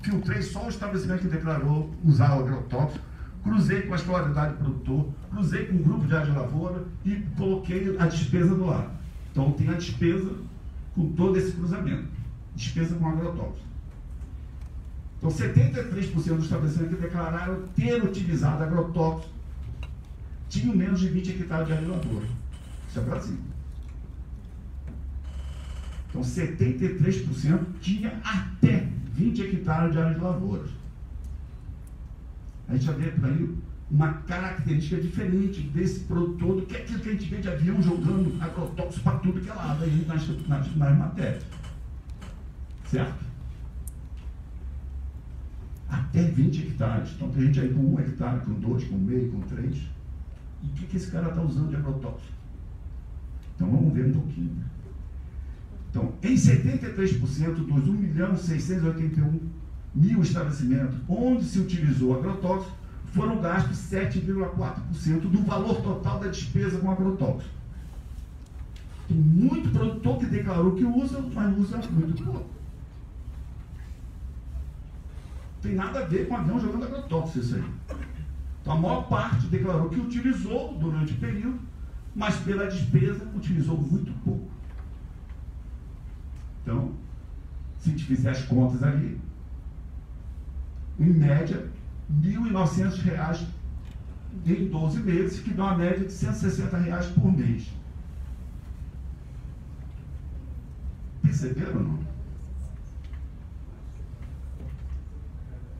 filtrei só o estabelecimento que declarou usar o agrotóxico, cruzei com a escolaridade do produtor, cruzei com o grupo de área de lavoura e coloquei a despesa do lado. Então, tem a despesa com todo esse cruzamento. Despesa com agrotóxico. Então, 73% dos estabelecimentos que declararam ter utilizado agrotóxico tinham menos de 20 hectares de área de lavoura. Isso é Brasil. Então, 73% tinha até 20 hectares de área de lavouras. A gente já vê por aí uma característica diferente desse produtor do que aquilo que a gente vê de avião jogando agrotóxicos para tudo que é lado aí nas matérias. Certo? Até 20 hectares. Então tem gente aí com 1 hectare, com 2, com meio, com 3. E o que esse cara está usando de agrotóxico? Então vamos ver um pouquinho. Então, em 73% dos 1.681.000 estabelecimentos onde se utilizou agrotóxico, foram gastos 7,4% do valor total da despesa com agrotóxico. Tem muito produtor que declarou que usa, mas usa muito pouco. Tem nada a ver com avião jogando agrotóxico isso aí. Então a maior parte declarou que utilizou durante o período, mas pela despesa utilizou muito pouco. Então, se a gente fizer as contas ali, em média, R$ 1.900 em 12 meses, que dá uma média de R$ 160 por mês. Perceberam ou não?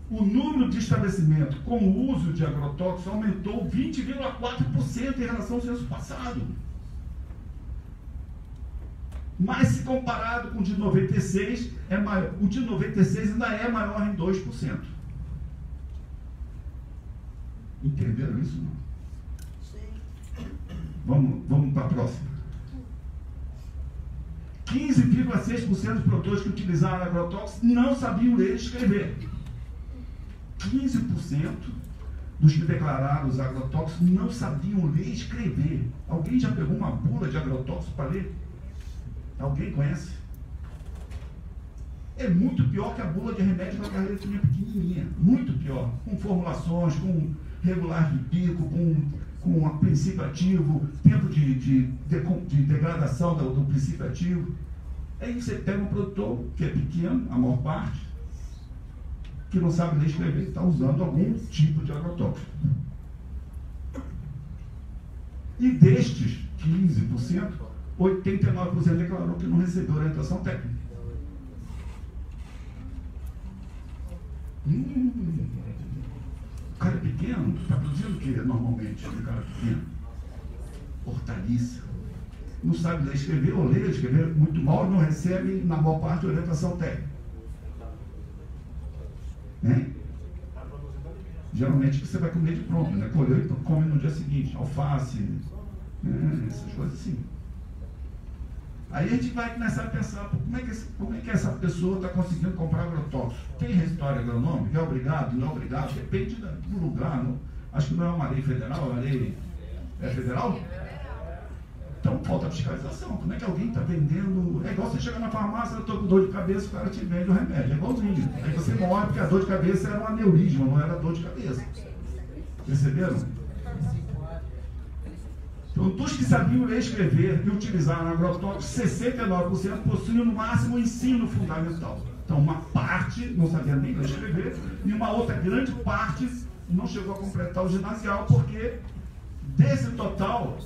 O número de estabelecimentos com o uso de agrotóxicos aumentou 20,4% em relação ao censo passado. Mas se comparado com o de 96, é maior. O de 96 ainda é maior em 2%. Entenderam isso, não? Sim. Vamos para a próxima. 15,6% dos produtores que utilizaram agrotóxicos não sabiam ler e escrever. 15% dos que declararam os agrotóxicos não sabiam ler e escrever. Alguém já pegou uma bula de agrotóxico para ler? Alguém conhece? É muito pior que a bula de remédio da carretinha pequenininha. Muito pior. Com formulações, com regular de pico, com princípio ativo, tempo de degradação do princípio ativo. Aí você pega um produtor que é pequeno, a maior parte, que não sabe ler e escrever, está usando algum tipo de agrotóxico. E destes 15%, 89% declarou que não recebeu orientação técnica. O cara é pequeno, está produzindo o que normalmente um cara pequeno? Hortaliça. Não sabe ler e escrever, ou ler e escrever muito mal e não recebe, na maior parte, orientação técnica. Né? Geralmente você vai comer de pronto, né? Colheu e come no dia seguinte, alface, né? Essas coisas assim. Aí a gente vai começar a pensar, como é que essa pessoa está conseguindo comprar agrotóxico? Tem registro agronômico? É obrigado? Não é obrigado? Depende do lugar. Não? Acho que não é uma lei federal, é uma lei federal? Então falta fiscalização. Como é que alguém está vendendo? É igual você chegar na farmácia, eu estou com dor de cabeça, o cara te vende o remédio. É igualzinho. Aí você morre porque a dor de cabeça era um aneurisma, não era dor de cabeça. Perceberam? Então, dos que sabiam ler e escrever e utilizaram agrotóxicos, 69% possuíam no máximo ensino fundamental. Então, uma parte não sabia nem ler e escrever, e uma outra grande parte não chegou a completar o ginasial, porque desse total,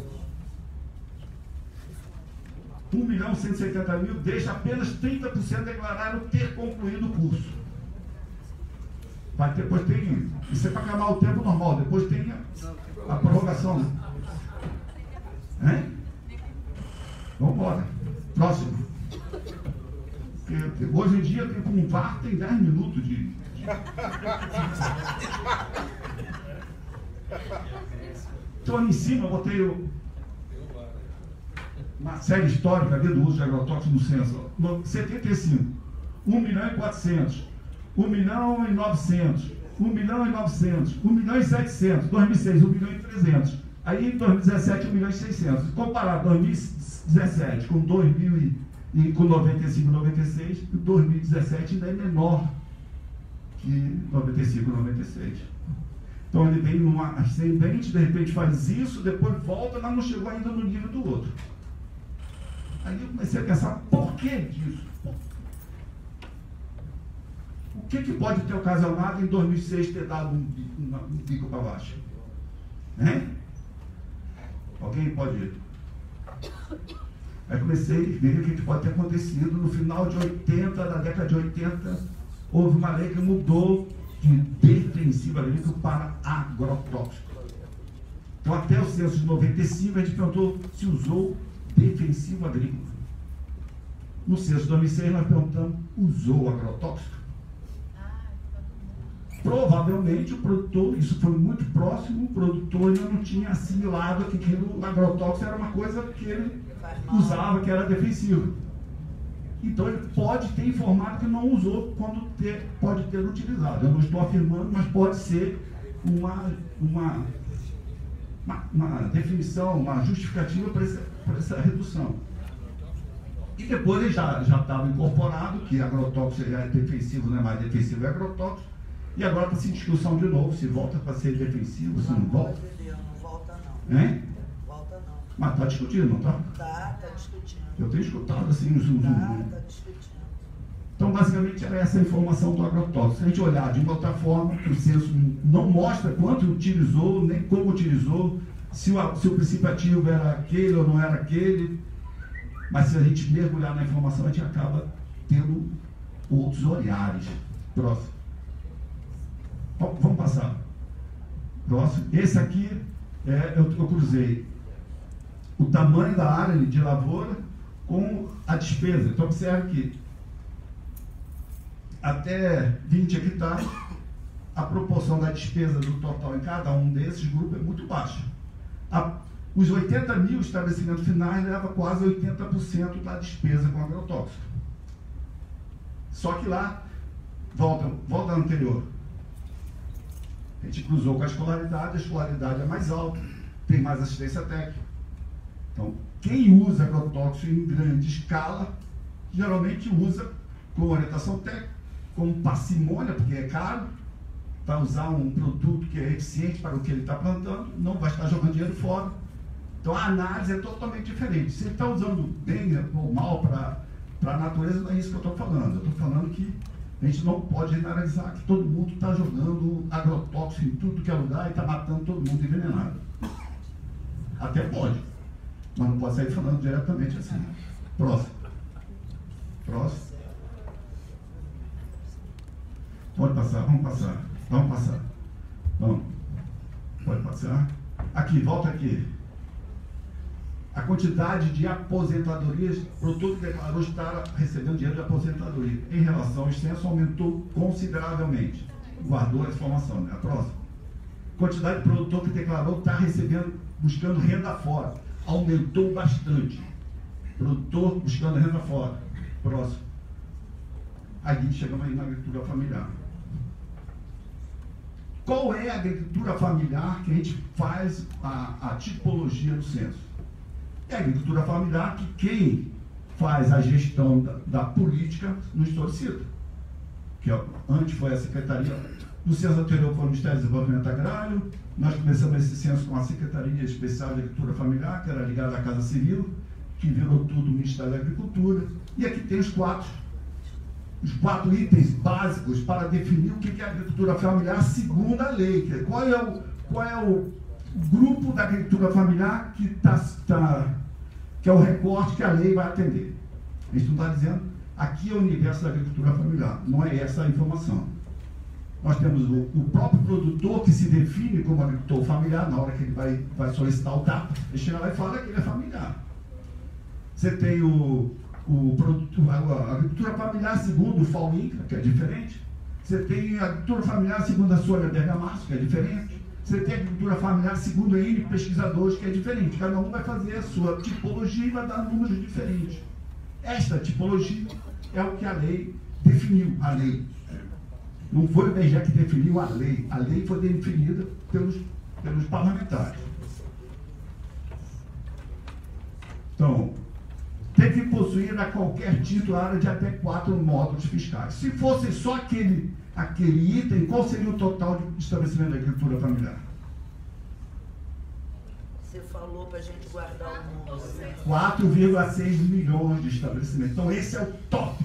1.170.000, deixa apenas 30% declararam ter concluído o curso. Depois tem, isso é para acabar o tempo normal, depois tem a prorrogação. Hein? Vamos embora. Próximo. Porque hoje em dia, com um VAR, tem 10 minutos de... Então, ali em cima, eu botei uma série histórica ali do uso de agrotóxicos no censo. 75, 1.400.000, 1.900.000, 1.900.000, 1.700.000, 2006, 1.300.000. Aí em 2017, 1.600.000. Comparado 2017 com 2000 e com 95 e 96, 2017 ainda é menor que 95 e 96. Então ele vem numa ascendente, de repente faz isso, depois volta, mas não chegou ainda no nível do outro. Aí eu comecei a pensar, por que disso? O que pode ter ocasionado em 2006 ter dado um bico para baixo? Hein? Alguém pode Aí comecei a ver o que pode ter acontecido. No final de 80, da década de 80, houve uma lei que mudou de defensivo agrícola para agrotóxico. Então, até o censo de 95, a gente perguntou se usou defensivo agrícola. No censo de 2006, nós perguntamos, usou agrotóxico? Provavelmente o produtor, isso foi muito próximo, o produtor ainda não tinha assimilado que o agrotóxico era uma coisa que ele usava, que era defensivo. Então ele pode ter informado que não usou quando pode ter utilizado. Eu não estou afirmando, mas pode ser uma definição, uma justificativa para essa redução. E depois ele já estava incorporado, que agrotóxico é defensivo, não é mais defensivo, é agrotóxico. E agora está sem discussão de novo, se volta para ser defensivo, se não volta. Não volta não. Hein? Volta não. Mas está discutindo, não está? Tá discutindo. Eu tenho escutado assim no Zoom. Tá discutindo. Então, basicamente, era essa a informação do agrotóxico. Se a gente olhar de uma outra forma, o censo não mostra quanto utilizou, nem como utilizou, se o princípio ativo era aquele ou não era aquele. Mas se a gente mergulhar na informação, a gente acaba tendo outros olhares. Próximo. Vamos passar. Próximo. Esse aqui, eu cruzei o tamanho da área de lavoura com a despesa. Então, observe que até 20 hectares, a proporção da despesa do total em cada um desses grupos é muito baixa. Os 80 mil estabelecimentos finais levam quase 80% da despesa com agrotóxico. Só que lá, volta ao anterior. A gente cruzou com a escolaridade é mais alta, tem mais assistência técnica. Então, quem usa agrotóxico em grande escala, geralmente usa com orientação técnica, com parcimônia, porque é caro, para usar um produto que é eficiente para o que ele está plantando, não vai estar jogando dinheiro fora. Então, a análise é totalmente diferente. Se ele está usando bem ou mal para a natureza, não é isso que eu estou falando. Eu estou falando que a gente não pode generalizar que todo mundo está jogando agrotóxico em tudo que é lugar e está matando todo mundo envenenado. Até pode, mas não pode sair falando diretamente assim. Próximo. Pode passar, vamos passar. Vamos. Pode passar. Aqui, volta aqui. A quantidade de aposentadorias, o produtor que declarou estar recebendo dinheiro de aposentadoria em relação ao censo aumentou consideravelmente. Guardou a informação, né? A próxima. Quantidade de produtor que declarou estar recebendo, buscando renda fora, aumentou bastante. Produtor buscando renda fora. Próximo. Aí chegamos aí na agricultura familiar. Qual é a agricultura familiar que a gente faz a tipologia do censo? É a agricultura familiar que quem faz a gestão da política nos solicita. Que antes foi a Secretaria, no censo anterior foi o Ministério do Desenvolvimento Agrário, nós começamos esse censo com a Secretaria Especial de Agricultura Familiar, que era ligada à Casa Civil, que virou tudo o Ministério da Agricultura, e aqui tem os quatro itens básicos para definir o que é a agricultura familiar segundo a lei. Qual é o grupo da agricultura familiar que é o recorte que a lei vai atender. A gente não está dizendo, aqui é o universo da agricultura familiar, não é essa a informação. Nós temos o próprio produtor que se define como agricultor familiar, na hora que ele vai solicitar o TAP, ele chega lá e fala que ele é familiar. Você tem a agricultura familiar segundo o FAO-INCRA, que é diferente. Você tem a agricultura familiar segundo a Sônia Bergamasco, que é diferente. Você tem a agricultura familiar segundo N pesquisadores, que é diferente. Cada um vai fazer a sua tipologia e vai dar números diferentes. Esta tipologia é o que a lei definiu. A lei. Não foi o IBGE que definiu a lei. A lei foi definida pelos parlamentares. Então, tem que possuir a qualquer título a área de até 4 módulos fiscais. Se fosse só aquele item, qual seria o total de estabelecimento da agricultura familiar? Você falou para a gente guardar o número. 4,6 milhões de estabelecimentos. Então esse é o top.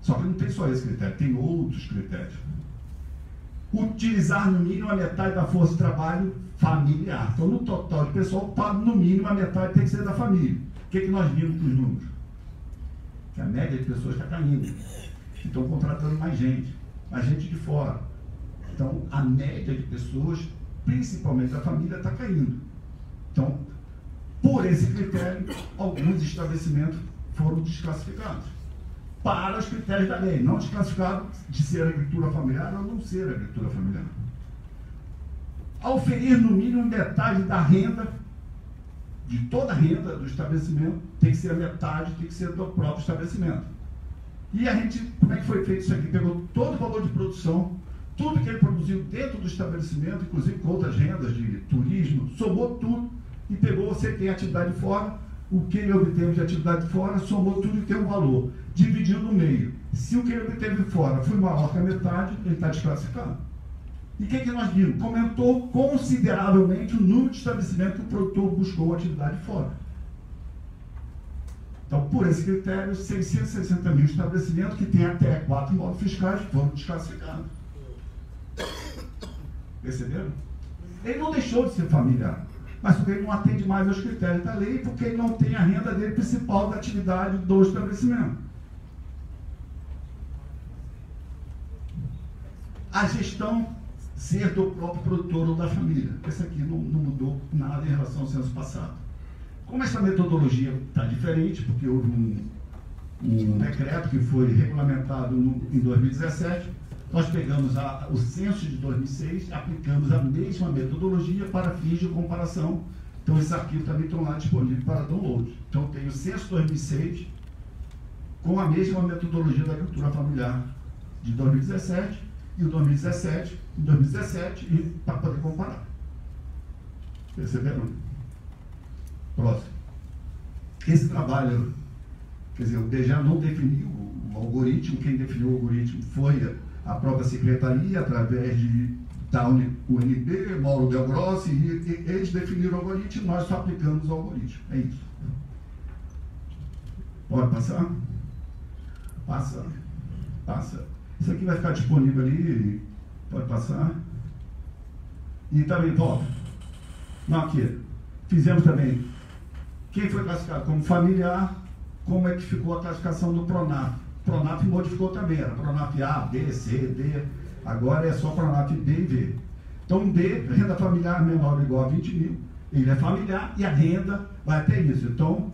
Só que não tem só esse critério, tem outros critérios. Utilizar no mínimo a metade da força de trabalho familiar. Então no total de pessoal, no mínimo a metade tem que ser da família. que nós vimos nos números? Que a média de pessoas está caindo. Estão contratando mais gente de fora. Então, a média de pessoas, principalmente da família, está caindo. Então, por esse critério, alguns estabelecimentos foram desclassificados para os critérios da lei, não desclassificados de ser agricultura familiar ou não ser agricultura familiar. Ao oferir no mínimo metade da renda, de toda a renda do estabelecimento, tem que ser a metade, tem que ser do próprio estabelecimento. E a gente, como é que foi feito isso aqui? Pegou todo o valor de produção, tudo que ele produziu dentro do estabelecimento, inclusive com outras rendas de turismo, somou tudo e pegou, você tem atividade fora, o que ele obteve de atividade fora, somou tudo e tem um valor, dividiu no meio. Se o que ele obteve fora foi maior que a metade, ele está desclassificado. E o que nós vimos? Aumentou consideravelmente o número de estabelecimentos que o produtor buscou atividade fora. Então, por esse critério, 660 mil estabelecimentos que têm até 4 imóveis fiscais foram desclassificados. Perceberam? Ele não deixou de ser familiar, mas porque ele não atende mais aos critérios da lei, porque ele não tem a renda dele principal da atividade do estabelecimento. A gestão ser do próprio produtor ou da família. Esse aqui não mudou nada em relação ao censo passado. Como essa metodologia está diferente, porque houve um decreto que foi regulamentado em 2017, nós pegamos o censo de 2006, aplicamos a mesma metodologia para fins de comparação. Então, esses arquivos também estão lá disponíveis para download. Então, tem o censo 2006 com a mesma metodologia da agricultura familiar de 2017 e o 2017 em 2017 e para poder comparar. Perceberam? Próximo. Esse trabalho, quer dizer, o IBGE não definiu o algoritmo, quem definiu o algoritmo foi a própria secretaria, através da UNB, Mauro Del Grossi, e eles definiram o algoritmo, nós só aplicamos o algoritmo. É isso. Pode passar? Passa. Passa. Isso aqui vai ficar disponível ali, pode passar. E também, ó, não, aqui, fizemos também, quem foi classificado como familiar, como é que ficou a classificação do PRONAF. PRONAF modificou também, era PRONAF A, B, C, D, agora é só PRONAF B e V. Então, D, renda familiar menor ou igual a 20 mil, ele é familiar e a renda vai até isso. Então,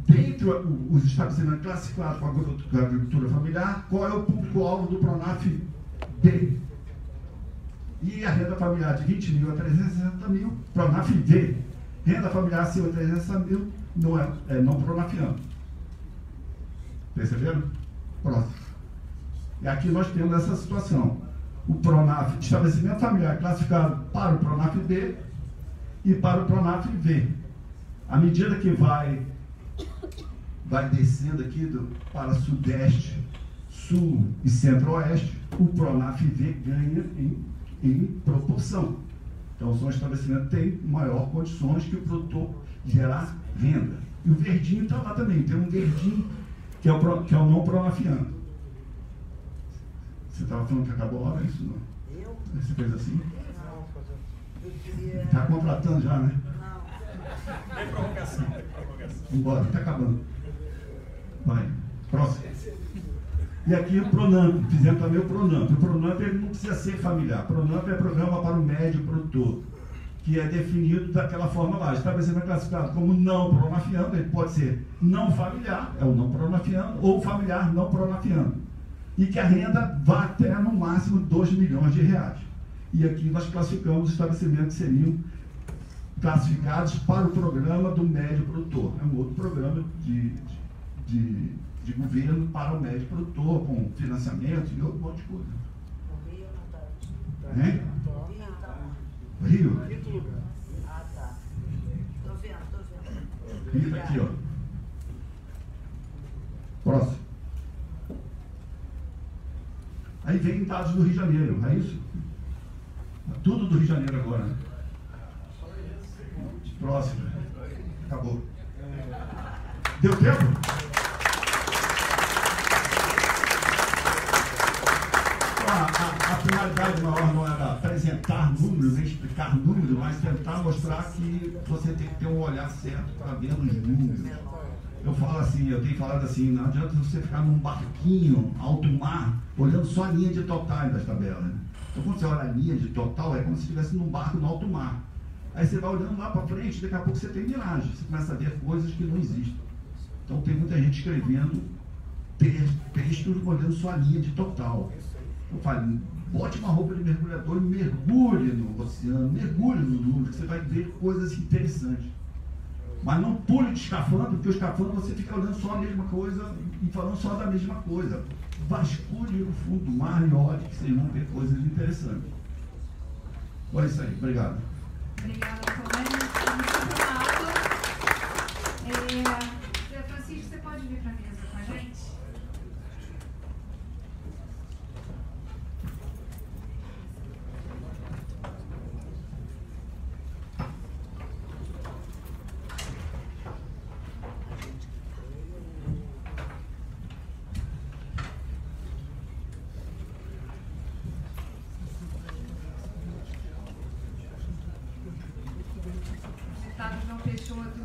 dentre os estabelecimentos classificados com a agricultura familiar, qual é o público-alvo do PRONAF B? E a renda familiar de 20 mil a 360 mil, PRONAF V. Renda familiar acima de 360 mil, não pronafiano. Perceberam? Próximo. E aqui nós temos essa situação. O PRONAF, estabelecimento familiar classificado para o PRONAF B e para o PRONAF V. À medida que vai descendo aqui para Sudeste, Sul e Centro-Oeste, o PRONAF V ganha em proporção. Então, são estabelecimentos que têm maior condições que o produtor gerar renda. E o verdinho está lá também, tem um verdinho que é o não pronafiano. Você estava falando que acabou a hora, é isso não? Eu? Você fez assim? Não. Está contratando já, né? Não. Tem provocação. Embora, está acabando. Vai, próximo. E aqui o PRONAMP, fizemos também o PRONAMP. O PRONAMP ele não precisa ser familiar. O PRONAMP é programa para o médio produtor, que é definido daquela forma lá. Estabelecimento classificado como não pronafiano, ele pode ser não familiar, é o não pronafiano, ou familiar não pronafiano. E que a renda vá até, no máximo, 2 milhões de reais. E aqui nós classificamos os estabelecimentos que seriam classificados para o programa do médio produtor. É um outro programa de governo para o médio produtor, com financiamento e outro monte de coisa. O Rio não está. Hein? O Rio está. Rio? Quinto lugar. Ah, tá. Tô vendo. Rio está aqui, ó. Próximo. Aí vem dados do Rio de Janeiro, é isso? Tudo do Rio de Janeiro agora, né? Próximo. Acabou. Deu tempo? A finalidade maior não era apresentar números, nem explicar números, mas tentar mostrar que você tem que ter um olhar certo para ver os números. Eu falo assim, eu tenho falado assim, não adianta você ficar num barquinho, alto mar, olhando só a linha de totais das tabelas. Né? Então quando você olha a linha de total, é como se estivesse num barco no alto mar. Aí você vai olhando lá para frente, daqui a pouco você tem miragem, você começa a ver coisas que não existem. Então tem muita gente escrevendo textos olhando só a linha de total. Eu falo, bote uma roupa de mergulhador e mergulhe no oceano, mergulhe no número, que você vai ver coisas interessantes. Mas não pule de escafandro, porque o escafandro você fica olhando só a mesma coisa e falando só da mesma coisa. Vasculhe o fundo do mar e olhe que vocês vão ver coisas interessantes. Olha isso aí, obrigado. Obrigada, Antônio. Vamos para a aula. Francisco, você pode vir para a mesa com a gente?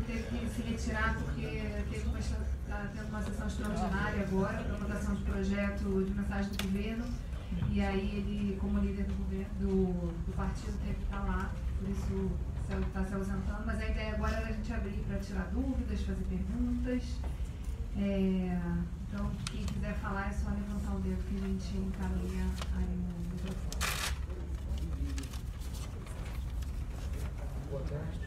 Teve que se retirar porque está tendo uma sessão extraordinária agora para votação de projeto de mensagem do governo, e aí ele, como líder do governo, do partido, teve que estar lá, por isso está se ausentando, mas a ideia agora era a gente abrir para tirar dúvidas, fazer perguntas. Então, quem quiser falar é só levantar o dedo que a gente encaminha aí no microfone. Boa tarde.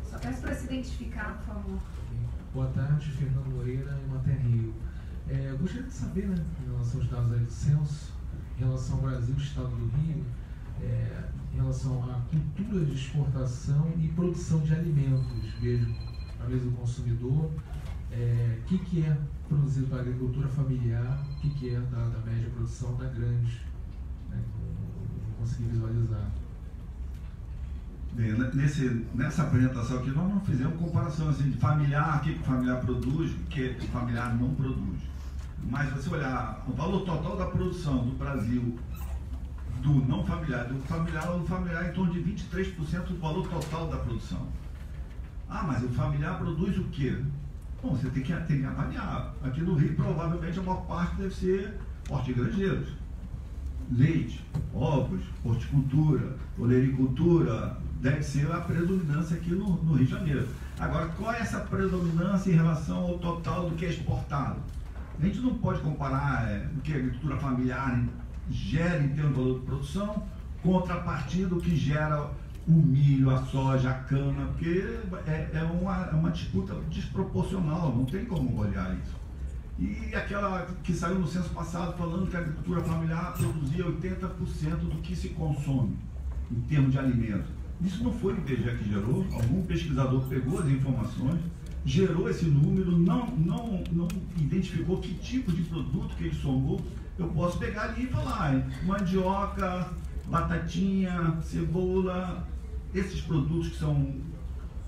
Só peço para se identificar, por favor. Boa tarde, Fernando Moreira, Emater Rio. Eu gostaria de saber, né, em relação aos dados aí do censo, em relação ao Brasil, Estado do Rio, em relação à cultura de exportação e produção de alimentos mesmo, para vez do consumidor, o que é produzido para a agricultura familiar, o que é da média produção da grande, né, não consegui visualizar. Bem, nessa apresentação aqui nós não fizemos comparação assim, de familiar, o que o familiar produz, o que o familiar não produz. Mas se você olhar o valor total da produção do Brasil, do não familiar, o familiar é em torno de 23% do valor total da produção. Ah, mas o familiar produz o quê? Bom, você tem que avaliar. Aqui no Rio, provavelmente, a maior parte deve ser hortigranjeiros. Leite, ovos, horticultura, olericultura, deve ser a predominância aqui no Rio de Janeiro. Agora, qual é essa predominância em relação ao total do que é exportado? A gente não pode comparar o que a agricultura familiar gera em termos de valor de produção contra a partida do que gera o milho, a soja, a cana, porque é uma disputa desproporcional, não tem como olhar isso. E aquela que saiu no censo passado falando que a agricultura familiar produzia 80% do que se consome em termos de alimento. Isso não foi o IBGE que gerou, algum pesquisador pegou as informações, gerou esse número, não identificou que tipo de produto que ele somou. Eu posso pegar ali e falar, mandioca, batatinha, cebola, esses produtos que são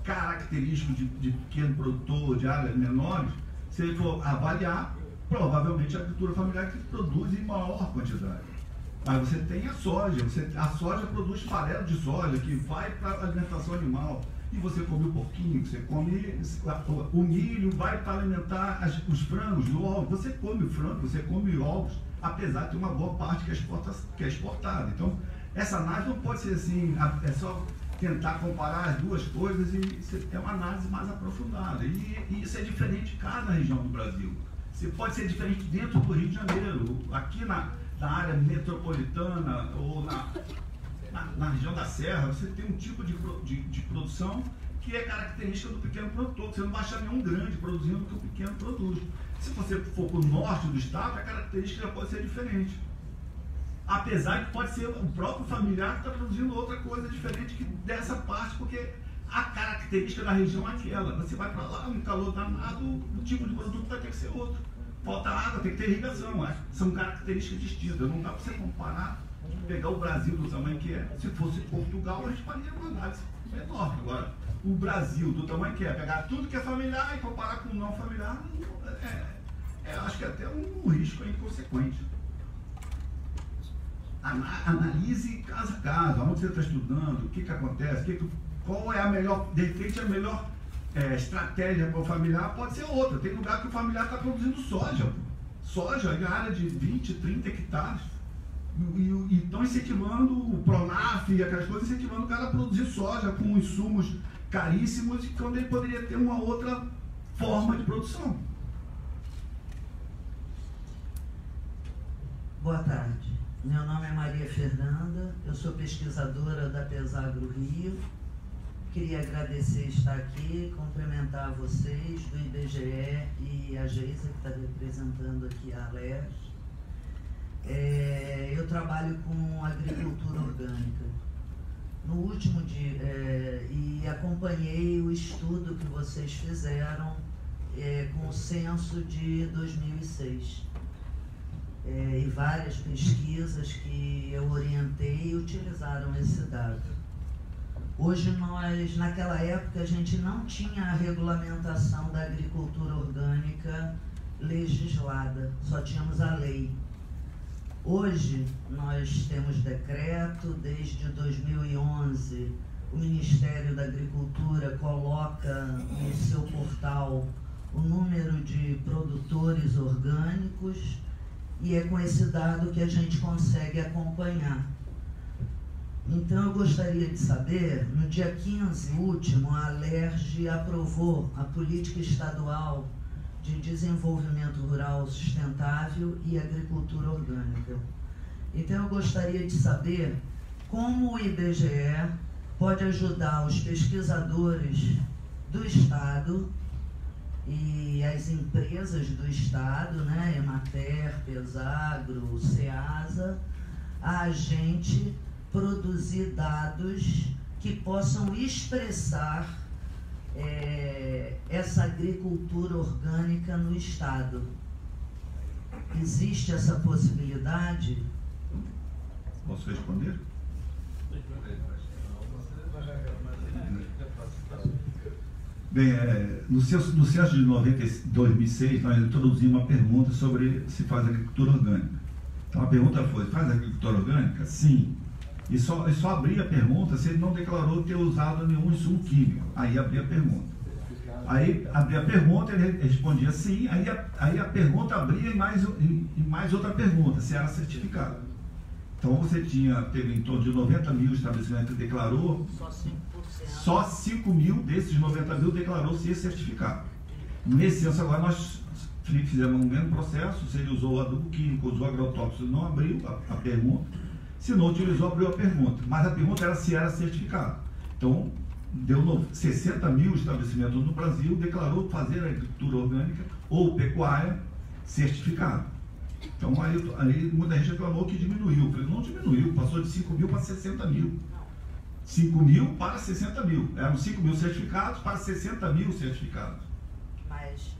característicos de pequeno produtor, de áreas menores. Se ele for avaliar, provavelmente a agricultura familiar que produz em maior quantidade. Mas você tem a soja, a soja produz farelo de soja que vai para a alimentação animal. E você come o porquinho, você come o milho, vai para alimentar os frangos, os ovos. Você come o frango, você come ovos, apesar de ter uma boa parte que é exportada. Então, essa análise não pode ser assim, é só tentar comparar as duas coisas e é uma análise mais aprofundada. E isso é diferente em cada região do Brasil. Você pode ser diferente dentro do Rio de Janeiro, aqui na área metropolitana ou na região da Serra, você tem um tipo de produção que é característica do pequeno produtor. Você não vai achar nenhum grande produzindo o que o pequeno produz. Se você for para o norte do estado, a característica já pode ser diferente. Apesar que pode ser o próprio familiar que está produzindo outra coisa diferente que dessa parte, porque a característica da região é aquela. Você vai para lá, um calor danado, o tipo de produto vai ter que ser outro. Falta água, tem que ter irrigação. São características distintas. Não dá para você comparar, pegar o Brasil do tamanho que é. Se fosse Portugal, a gente faria uma análise menor. Agora, o Brasil do tamanho que é, pegar tudo que é familiar e comparar com o não familiar, acho que é até um risco inconsequente. Analise caso a caso, onde você está estudando, o que acontece, qual é a melhor, de repente a melhor estratégia para o familiar pode ser outra. Tem lugar que o familiar está produzindo soja, pô. Soja em área de 20, 30 hectares. E estão incentivando o Pronaf e aquelas coisas, incentivando o cara a produzir soja com insumos caríssimos, quando ele poderia ter uma outra forma de produção. Boa tarde. Meu nome é Maria Fernanda, eu sou pesquisadora da Pesagro Rio. Queria agradecer estar aqui, cumprimentar vocês do IBGE e a Geisa, que está representando aqui a ALERJ. Eu trabalho com agricultura orgânica. No último dia, e acompanhei o estudo que vocês fizeram com o censo de 2006. E várias pesquisas que eu orientei utilizaram esse dado. Hoje naquela época, a gente não tinha a regulamentação da agricultura orgânica legislada, só tínhamos a lei. Hoje, nós temos decreto, desde 2011, o Ministério da Agricultura coloca no seu portal o número de produtores orgânicos, e é com esse dado que a gente consegue acompanhar. Então, eu gostaria de saber, no dia 15 último, a ALERJ aprovou a Política Estadual de Desenvolvimento Rural Sustentável e Agricultura Orgânica. Então, eu gostaria de saber como o IBGE pode ajudar os pesquisadores do Estado e as empresas do Estado, né, Emater, Pesagro, Ceasa, a gente produzir dados que possam expressar essa agricultura orgânica no Estado. Existe essa possibilidade? Posso responder? Bem, no censo de 2006, nós introduzimos uma pergunta sobre se faz agricultura orgânica. Então a pergunta foi, faz agricultura orgânica? Sim. E só abria a pergunta se ele não declarou ter usado nenhum insumo químico. Aí abria a pergunta. Aí abria a pergunta, ele respondia sim, aí a pergunta abria e mais outra pergunta, se era certificado. Então você teve em torno de 90 mil estabelecimentos que declarou. Só 5%. Só 5 mil desses 90 mil declarou ser certificado. Nesse censo agora nós fizemos o mesmo processo, se ele usou adubo químico, usou agrotóxico, não abriu a pergunta. Se não utilizou, abriu a pergunta. Mas a pergunta era se era certificado. Então, deu 60 mil estabelecimentos no Brasil, declarou fazer agricultura orgânica ou pecuária certificado. Então, aí muita gente reclamou que diminuiu. Eu falei, não diminuiu, passou de 5 mil para 60 mil. 5 mil para 60 mil. Eram 5 mil certificados para 60 mil certificados. Mas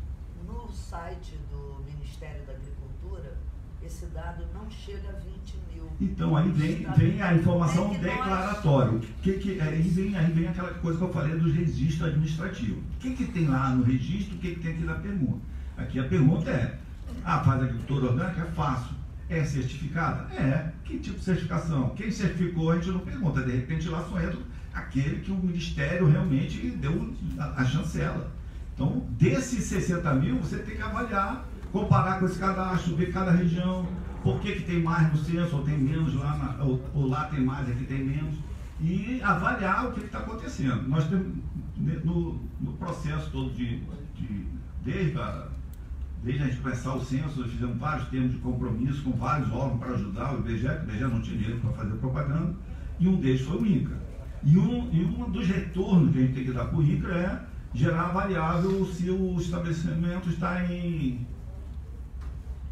no site do Ministério da Agricultura, esse dado não chega a 20 mil. Então, aí vem a informação declaratória. Aí vem aquela coisa que eu falei dos registros administrativos. O que tem lá no registro, o que tem aqui na pergunta? Aqui a pergunta é, faz agricultura orgânica? É fácil. É certificada? É. Que tipo de certificação? Quem certificou a gente não pergunta. De repente lá só entra aquele que o Ministério realmente deu a chancela. Então, desses 60 mil, você tem que avaliar, comparar com esse cadastro, ver cada região, por que tem mais no censo, ou tem menos lá, ou lá tem mais, aqui tem menos, e avaliar o que está acontecendo. Nós temos, no processo todo desde a gente começar o censo, nós fizemos vários termos de compromisso com vários órgãos para ajudar o IBGE, que o IBGE não tinha dinheiro para fazer propaganda, e um deles foi o INCRA. E um dos retornos que a gente tem que dar para o INCRA é gerar a variável se o estabelecimento está em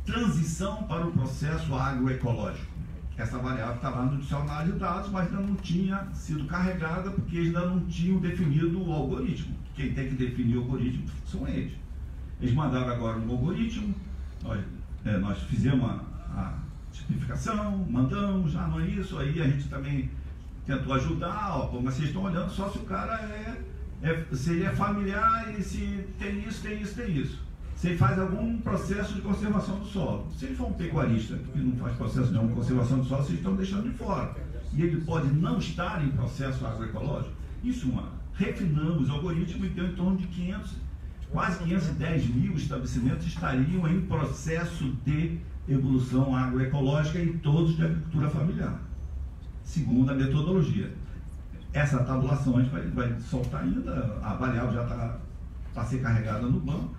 transição para o processo agroecológico. Essa variável está lá no dicionário de dados, mas ainda não tinha sido carregada porque eles ainda não tinham definido o algoritmo. Quem tem que definir o algoritmo são eles. Eles mandaram agora um algoritmo, nós fizemos a tipificação, mandamos, não é isso, aí a gente também tentou ajudar, mas vocês estão olhando só se o cara se ele é familiar e se tem isso, tem isso, tem isso. se ele faz algum processo de conservação do solo. Se ele for um pecuarista que não faz processo nenhum de conservação do solo, vocês estão deixando de fora. E ele pode não estar em processo agroecológico. Em suma, refinamos o algoritmo e deu em torno de quase 510 mil estabelecimentos estariam em processo de evolução agroecológica e todos de agricultura familiar, segundo a metodologia. Essa tabulação a gente vai soltar ainda, a variável já está para ser carregada no banco.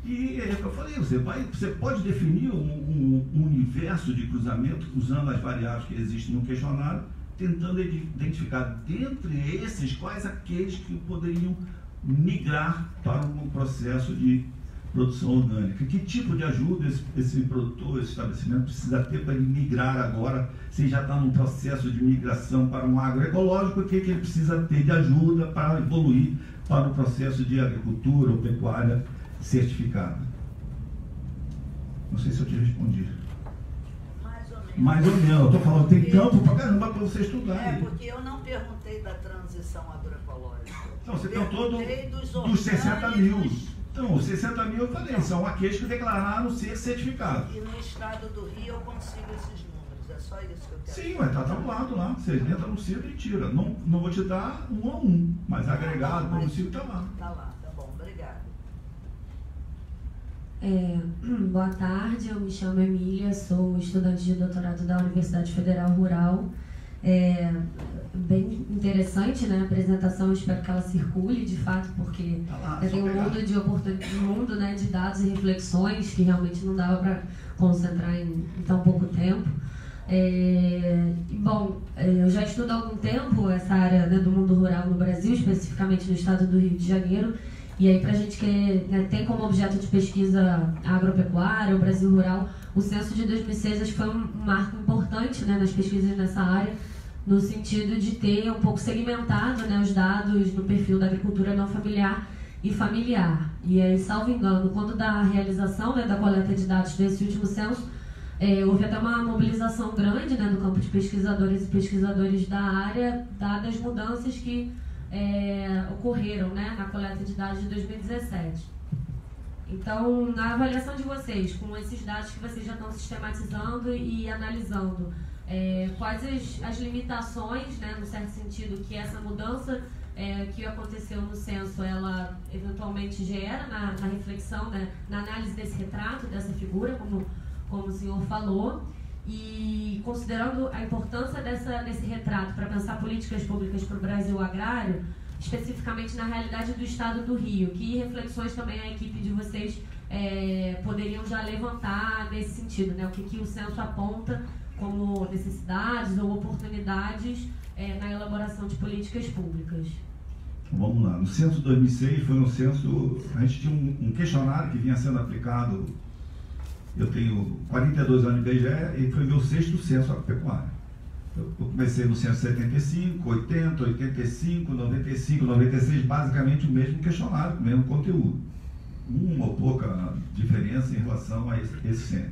E é o que eu falei, você pode definir um universo de cruzamento usando as variáveis que existem no questionário, tentando identificar dentre esses quais aqueles que poderiam migrar para um processo de produção orgânica. Que tipo de ajuda esse produtor, esse estabelecimento precisa ter para ele migrar agora, se ele já está num processo de migração para um agroecológico, o que ele precisa ter de ajuda para evoluir para o processo de agricultura ou pecuária certificada. Não sei se eu te respondi. Mais ou menos. Eu estou falando, tem campo para caramba para você estudar. É, porque eu não perguntei da transição agroecológica. Então, você perguntou dos 60 mil. Então, os 60 mil eu falei, são aqueles que declararam ser certificados. E no estado do Rio eu consigo esses números, é só isso que eu quero. Sim, vai estar tabulado lá. Você entra no CID e tira. Não vou te dar um a um, mas agregado para o CID está lá. Está lá, tá bom, obrigada. Boa tarde, eu me chamo Emília, sou estudante de doutorado da Universidade Federal Rural. Bem interessante, né, a apresentação, espero que ela circule de fato, porque tem um mundo de oportunidades, né, de dados e reflexões que realmente não dava para concentrar em tão pouco tempo. Bom, eu já estudo há algum tempo essa área, né, do mundo rural no Brasil, especificamente no estado do Rio de Janeiro. E aí, para a gente que, né, tem como objeto de pesquisa agropecuária, o Brasil Rural, o censo de 2006 acho que foi um marco importante, né, nas pesquisas nessa área, no sentido de ter um pouco segmentado, né, os dados no perfil da agricultura não familiar e familiar. E aí, salvo engano, quando da realização, né, da coleta de dados desse último censo, houve até uma mobilização grande, né, no campo de pesquisadores e pesquisadores da área, dadas as mudanças que ocorreram, né, na coleta de dados de 2017. Então, na avaliação de vocês, com esses dados que vocês já estão sistematizando e analisando, quais as limitações, né, no certo sentido, que essa mudança que aconteceu no censo, ela eventualmente gera na reflexão, né, na análise desse retrato, dessa figura, como o senhor falou, e considerando a importância desse retrato para pensar políticas públicas para o Brasil agrário, especificamente na realidade do estado do Rio, que reflexões também a equipe de vocês poderiam já levantar nesse sentido, né? O que o censo aponta como necessidades ou oportunidades na elaboração de políticas públicas. Vamos lá, no censo de 2006 foi um censo, a gente tinha um questionário que vinha sendo aplicado. Eu tenho 42 anos de IBGE e foi meu 6º censo agropecuário. Eu comecei no censo 75, 80, 85, 95, 96, basicamente o mesmo questionário, o mesmo conteúdo. Uma ou pouca diferença em relação a esse censo.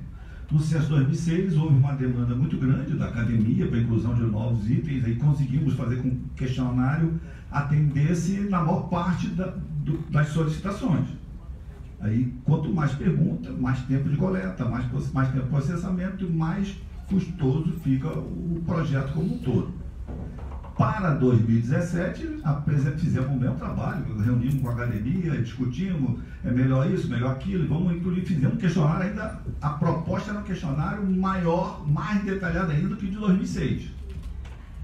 No censo 2006 houve uma demanda muito grande da academia para a inclusão de novos itens e conseguimos fazer com que o questionário atendesse na maior parte das solicitações. Aí, quanto mais pergunta, mais tempo de coleta, mais tempo de processamento, mais custoso fica o projeto como um todo. Para 2017, fizemos o mesmo trabalho, reunimos com a academia, discutimos, melhor isso, melhor aquilo, vamos incluir, fizemos um questionário ainda, a proposta era um questionário maior, mais detalhado ainda do que de 2006.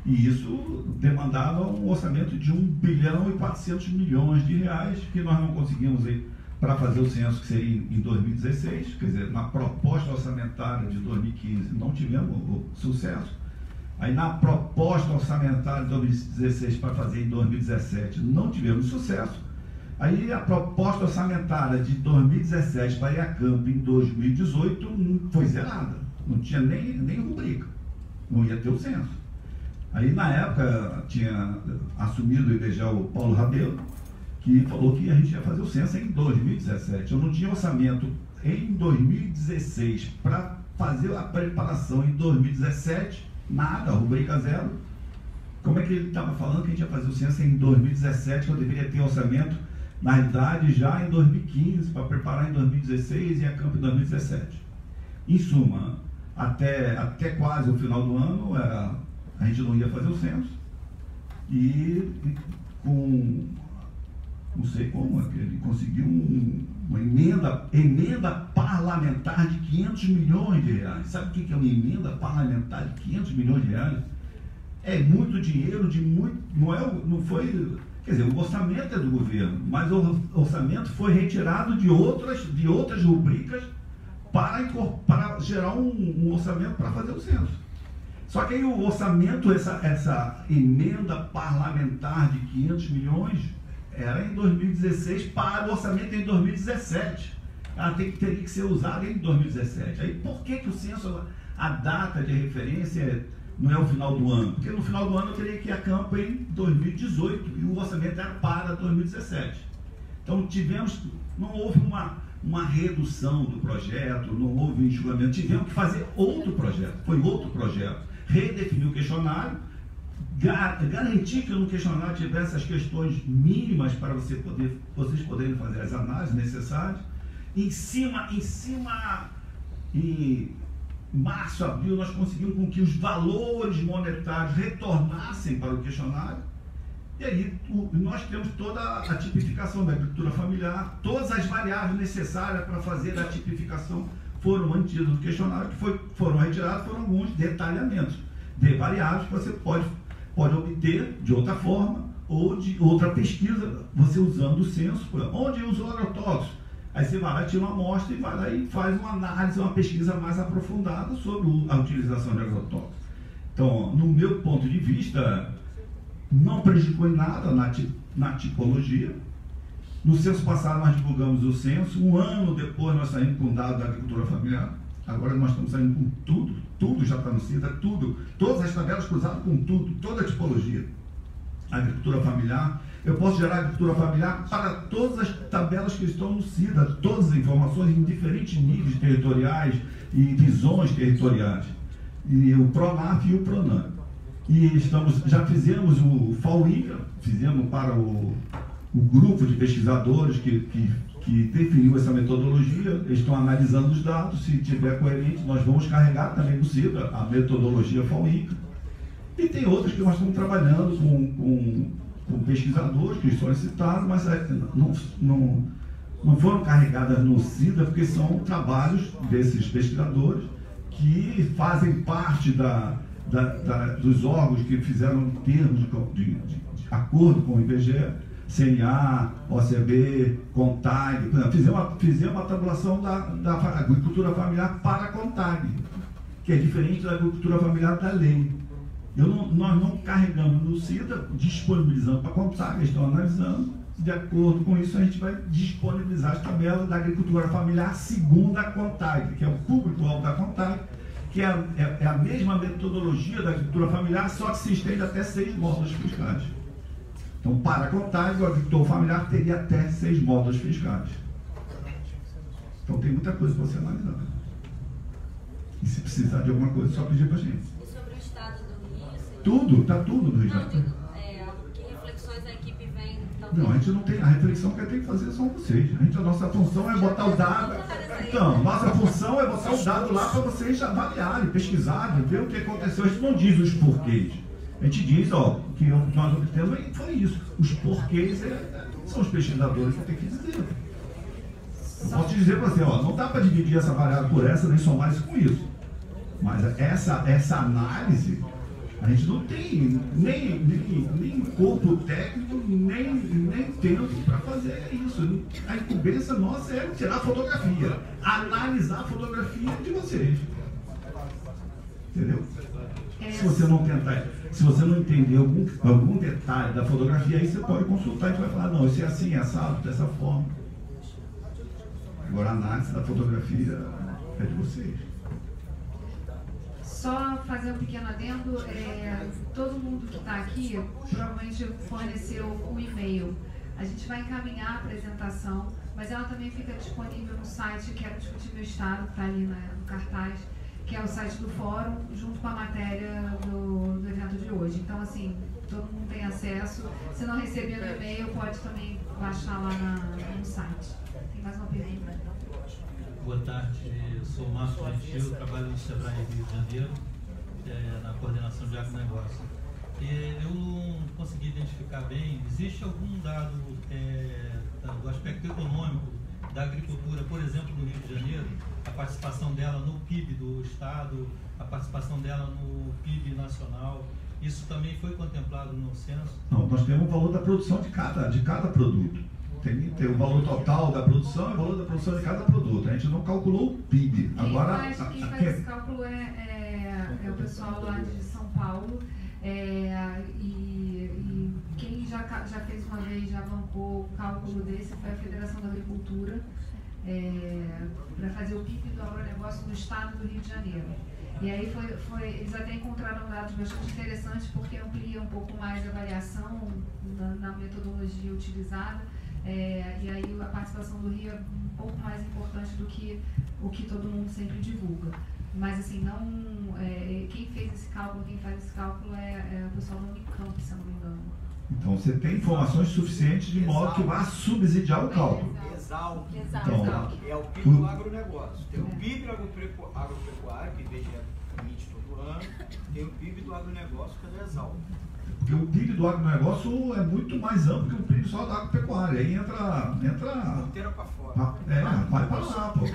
E isso demandava um orçamento de 1 bilhão e 400 milhões de reais, que nós não conseguimos ir para fazer o censo que seria em 2016, quer dizer, na proposta orçamentária de 2015 não tivemos sucesso. Aí na proposta orçamentária de 2016 para fazer em 2017 não tivemos sucesso. Aí a proposta orçamentária de 2017 para ir a campo em 2018 foi zerada, não tinha nem rubrica, não ia ter o censo. Aí na época tinha assumido o IBGE o Paulo Rabelo, que falou que a gente ia fazer o censo em 2017. Eu não tinha orçamento em 2016 para fazer a preparação em 2017, nada, rubrica zero. Como é que ele estava falando que a gente ia fazer o censo em 2017, que eu deveria ter orçamento na realidade, já em 2015, para preparar em 2016 e a campo em 2017. Em suma, até quase o final do ano, a gente não ia fazer o censo, e com, não sei como, ele conseguiu uma emenda parlamentar de 500 milhões de reais. Sabe o que é uma emenda parlamentar de 500 milhões de reais? É muito dinheiro, não foi, quer dizer, o orçamento é do governo, mas o orçamento foi retirado de outras rubricas para gerar um orçamento para fazer o censo. Só que aí o orçamento, essa emenda parlamentar de 500 milhões, era em 2016 para o orçamento em 2017. Ela teria que ser usada em 2017. Aí por que o censo, a data de referência não é o final do ano? Porque no final do ano eu teria que ir a campo em 2018 e o orçamento era para 2017. Então não houve uma redução do projeto, não houve enxugamento, tivemos que fazer outro projeto, foi outro projeto. Redefinir o questionário, garantir que no questionário tivesse as questões mínimas para vocês poderem fazer as análises necessárias. Em março, abril, nós conseguimos com que os valores monetários retornassem para o questionário. E aí nós temos toda a tipificação da agricultura familiar, todas as variáveis necessárias para fazer a tipificação foram mantidas no questionário, que foram retirados, foram alguns detalhamentos de variáveis que você pode obter de outra forma ou de outra pesquisa, você usando o censo, onde usa o agrotóxico. Aí você vai lá, tira uma amostra e vai lá e faz uma análise, uma pesquisa mais aprofundada sobre a utilização de agrotóxicos. Então, no meu ponto de vista, não prejudicou em nada na tipologia. No censo passado nós divulgamos o censo, um ano depois nós saímos com dados da agricultura familiar, agora nós estamos saindo com tudo já está no CIDA, todas as tabelas cruzadas com tudo, toda a tipologia. Agricultura familiar, eu posso gerar agricultura familiar para todas as tabelas que estão no CIDA, todas as informações em diferentes níveis territoriais e visões territoriais, e o PRONAF e o PRONAM. E já fizemos o FAO-INCRA, fizemos para o grupo de pesquisadores que definiu essa metodologia, eles estão analisando os dados, se tiver coerente, nós vamos carregar também no CIDA a metodologia FAO-INCRA. E tem outras que nós estamos trabalhando com pesquisadores que solicitaram, mas não foram carregadas no CIDA, porque são trabalhos desses pesquisadores que fazem parte dos órgãos que fizeram termos de acordo com o IBGE, CNA, OCB, CONTAG. Fizemos uma tabulação da agricultura familiar para a CONTAG, que é diferente da agricultura familiar da lei. Nós não carregamos no CIDA, disponibilizando para a CONTAG, eles estão analisando. De acordo com isso, a gente vai disponibilizar as tabelas da agricultura familiar segundo a CONTAG, que é o público-alvo da CONTAG, que é a mesma metodologia da agricultura familiar, só que se estende até 6 módulos fiscais. Então, para a CONTAG, o agricultor familiar teria até 6 módulos fiscais. Então, tem muita coisa para você analisar. E se precisar de alguma coisa, só pedir para a gente. E sobre o estado do Rio? Tudo, está tudo no Rio de Janeiro. Que reflexões a equipe vem... Não, a gente não tem, a reflexão que tem que fazer são vocês. A nossa função é botar o dado. Então, nossa função é botar o dado lá para vocês avaliarem, pesquisarem, ver o que aconteceu. A gente não diz os porquês. A gente diz, que nós obtemos foi isso. Os porquês são os pesquisadores que têm que dizer. Eu posso te dizer para você, não dá para dividir essa variável por essa, nem somar isso com isso. Mas essa análise, a gente não tem nem corpo técnico, nem tempo para fazer isso. A incumbência nossa é tirar a fotografia, analisar a fotografia de vocês. Entendeu? Se você não tentar, se você não entender algum detalhe da fotografia, aí você pode consultar e vai falar, não, isso é assim, é assado, dessa forma. Agora a análise da fotografia é de vocês. Só fazer um pequeno adendo, todo mundo que está aqui provavelmente forneceu um e-mail. A gente vai encaminhar a apresentação, mas ela também fica disponível no site Quero Discutir Meu Estado, que está ali no cartaz, que é o site do fórum, junto com a matéria do evento de hoje. Então, assim, todo mundo tem acesso. Se não receber no e-mail, pode também baixar lá no site. Tem mais uma pergunta? Boa tarde, eu sou o Márcio Gentil, trabalho no Sebrae Rio de Janeiro, na coordenação de agronegócio. Eu não consegui identificar bem, existe algum dado do aspecto econômico da agricultura, por exemplo, no Rio de Janeiro, a participação dela no PIB do Estado, a participação dela no PIB nacional, isso também foi contemplado no censo? Não, nós temos o valor da produção de cada produto. Tem o valor total da produção e o valor da produção de cada produto. A gente não calculou o PIB. Agora, quem faz esse cálculo é o pessoal lá de São Paulo. E quem já fez uma vez, já bancou o cálculo desse, foi a Federação da Agricultura, para fazer o PIB do agronegócio do estado do Rio de Janeiro. E aí eles até encontraram dados bastante interessantes, porque amplia um pouco mais a variação na metodologia utilizada. E aí a participação do Rio é um pouco mais importante do que o que todo mundo sempre divulga. Mas assim, quem fez esse cálculo, quem faz esse cálculo é o pessoal do Unicamp, se eu não me engano. Então você tem informações suficientes de modo que vá subsidiar o cálculo. Exalc. Então, é o PIB do agronegócio. Tem o PIB do agropecuário, que IBGE emite todo ano, tem o PIB do agronegócio, que é do Exalc. Porque o PIB do agronegócio é muito mais amplo que o PIB só da agropecuária. Aí entra Inteira para fora. Vai para lá, pô.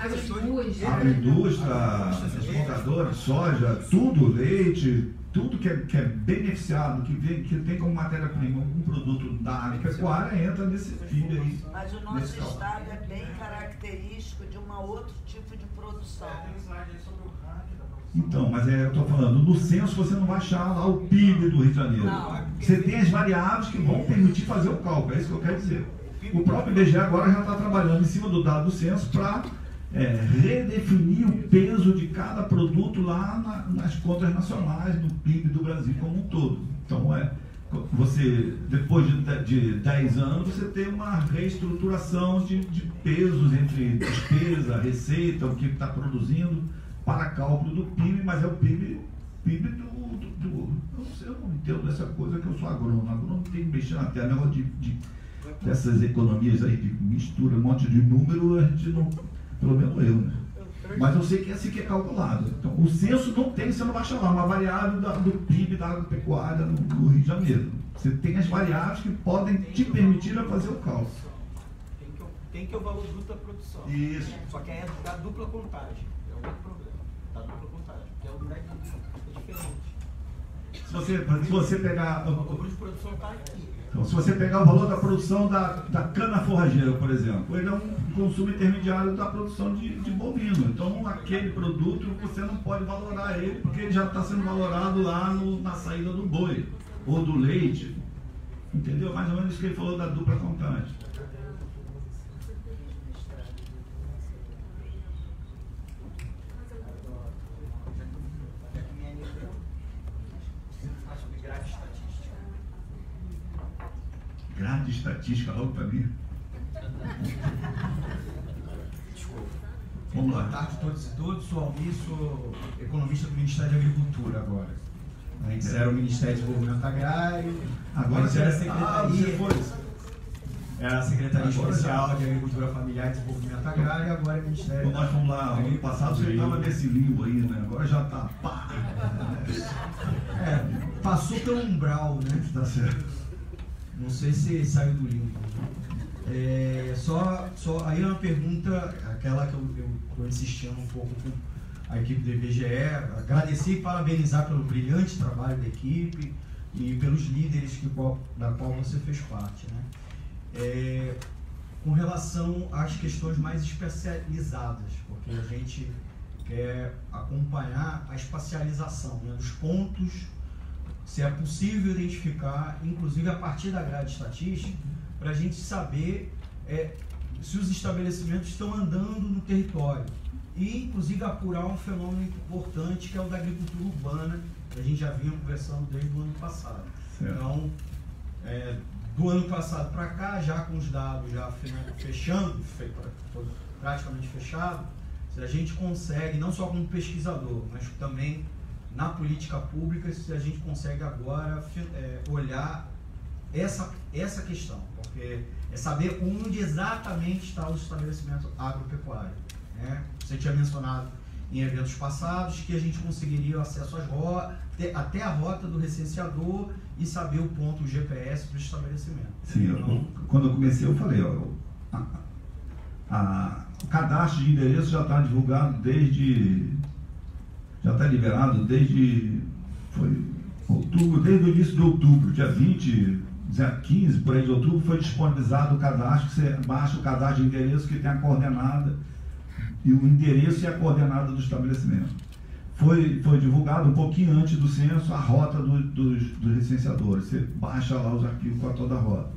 Agroindústria, exportadora, soja, tudo, leite, tudo que é beneficiado, que tem como matéria-prima um produto da agropecuária, entra nesse PIB aí. Mas o nosso estado é bem característico de um outro tipo de produção. Então, mas eu estou falando, no censo você não vai achar lá o PIB do Rio de Janeiro. Não. Você tem as variáveis que vão permitir fazer o cálculo, é isso que eu quero dizer. O próprio IBGE agora já está trabalhando em cima do dado do censo para redefinir o peso de cada produto lá nas contas nacionais, no PIB do Brasil como um todo. Então, você, depois de 10 anos, você tem uma reestruturação de pesos entre despesa, receita, o que está produzindo, para cálculo do PIB, mas é o PIB eu não entendo dessa coisa que eu sou agrônomo. Agrônomo tem que mexer na terra, negócio dessas economias aí, de mistura um monte de número, a gente não, pelo menos eu, né? Mas eu sei que é assim que é calculado. Então, o censo não tem, você não vai chamar uma variável do PIB da agropecuária no Rio de Janeiro. Você tem as variáveis que podem te permitir a fazer o cálculo. Tem que é o valor bruto da produção. Isso. Só que é da dupla contagem. É o outro problema. Da dupla contagem. Que é o MEC é diferente. Se você pegar. O bruto de produção está aqui. Então, se você pegar o valor da produção da cana forrageira, por exemplo, ele é um consumo intermediário da produção de bovino. Então, aquele produto você não pode valorar ele porque ele já está sendo valorado lá na saída do boi ou do leite. Entendeu? Mais ou menos isso que ele falou da dupla contagem. Grade estatística logo para mim. Desculpa. Vamos lá. Boa tarde a todos e todas. Sou Almir, sou economista do Ministério da Agricultura agora. Antes era o Ministério de Desenvolvimento Agrário, agora era a Secretaria. Era a Secretaria Especial de Agricultura Familiar e Desenvolvimento Agrário, e agora é o Ministério. Quando nós fomos lá ano passado, você estava nesse limbo aí, né? Agora já está. Passou pelo umbral, né? Está certo. Não sei se saiu do limbo. Aí uma pergunta, aquela que eu estou insistindo um pouco com a equipe do IBGE, agradecer e parabenizar pelo brilhante trabalho da equipe e pelos líderes da qual você fez parte, né? Com relação às questões mais especializadas, porque a gente quer acompanhar a espacialização, né, dos pontos, se é possível identificar, inclusive a partir da grade estatística, para a gente saber se os estabelecimentos estão andando no território e, inclusive, apurar um fenômeno importante que é o da agricultura urbana, que a gente já vinha conversando desde o ano passado. Certo. Então, do ano passado para cá, já com os dados já fechando, praticamente fechado, a gente consegue, não só como pesquisador, mas também na política pública se a gente consegue agora olhar essa questão, porque é saber onde exatamente está o estabelecimento agropecuário, né? Você tinha mencionado em eventos passados que a gente conseguiria acesso às até a rota do recenseador e saber o ponto GPS do estabelecimento. Sim, quando eu comecei eu falei, ó, o cadastro de endereço já está divulgado já está liberado desde outubro, desde o início de outubro, dia 20, dia 15, por aí de outubro, foi disponibilizado o cadastro, você baixa o cadastro de endereço que tem a coordenada, e o endereço e a coordenada do estabelecimento. Foi divulgado um pouquinho antes do censo a rota dos recenseadores, você baixa lá os arquivos com toda a rota.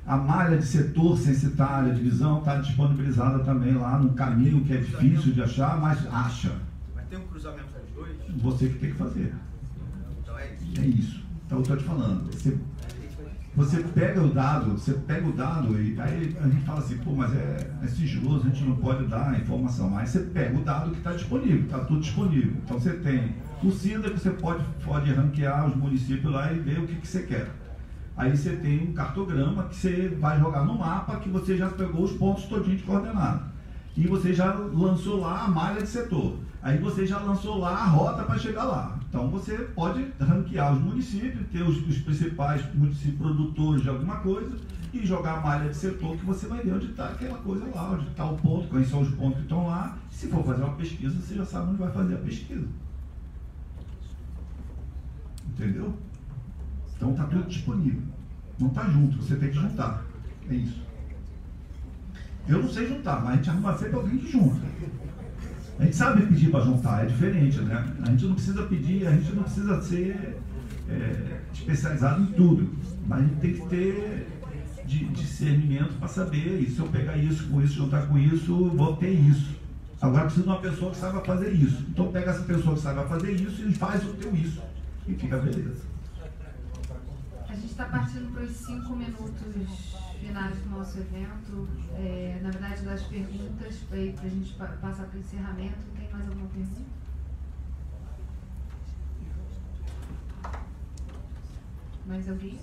A malha de setor censitária, divisão, está disponibilizada também lá no caminho que é difícil de achar, mas acha. Mas tem um cruzamento dos dois? Você que tem que fazer. Então é isso. É isso. Então eu estou te falando. Você pega o dado, e aí a gente fala assim, pô, mas é sigiloso, a gente não pode dar a informação. Mas você pega o dado que está disponível, está tudo disponível. Então você tem o CINDA, que você pode ranquear os municípios lá e ver o que você quer. Aí você tem um cartograma que você vai jogar no mapa, que você já pegou os pontos todinhos de coordenada. E você já lançou lá a malha de setor. Aí você já lançou lá a rota para chegar lá. Então você pode ranquear os municípios, ter os principais municípios produtores de alguma coisa e jogar a malha de setor, que você vai ver onde está aquela coisa lá, onde está o ponto, quais são os pontos que estão lá. Se for fazer uma pesquisa, você já sabe onde vai fazer a pesquisa. Entendeu? Então está tudo disponível. Não está junto, você tem que juntar. É isso. Eu não sei juntar, mas a gente arruma sempre alguém que junta. A gente sabe pedir para juntar, é diferente, né? A gente não precisa pedir, a gente não precisa ser especializado em tudo. Mas a gente tem que ter discernimento para saber, e se eu pegar isso com isso, juntar com isso, vou ter isso. Agora precisa de uma pessoa que saiba fazer isso. Então pega essa pessoa que saiba fazer isso e faz o teu isso. E fica beleza. A gente está partindo para os 5 minutos finais do nosso evento. Na verdade, das perguntas, para a gente passar para o encerramento. Tem mais alguma pergunta? Mais alguém?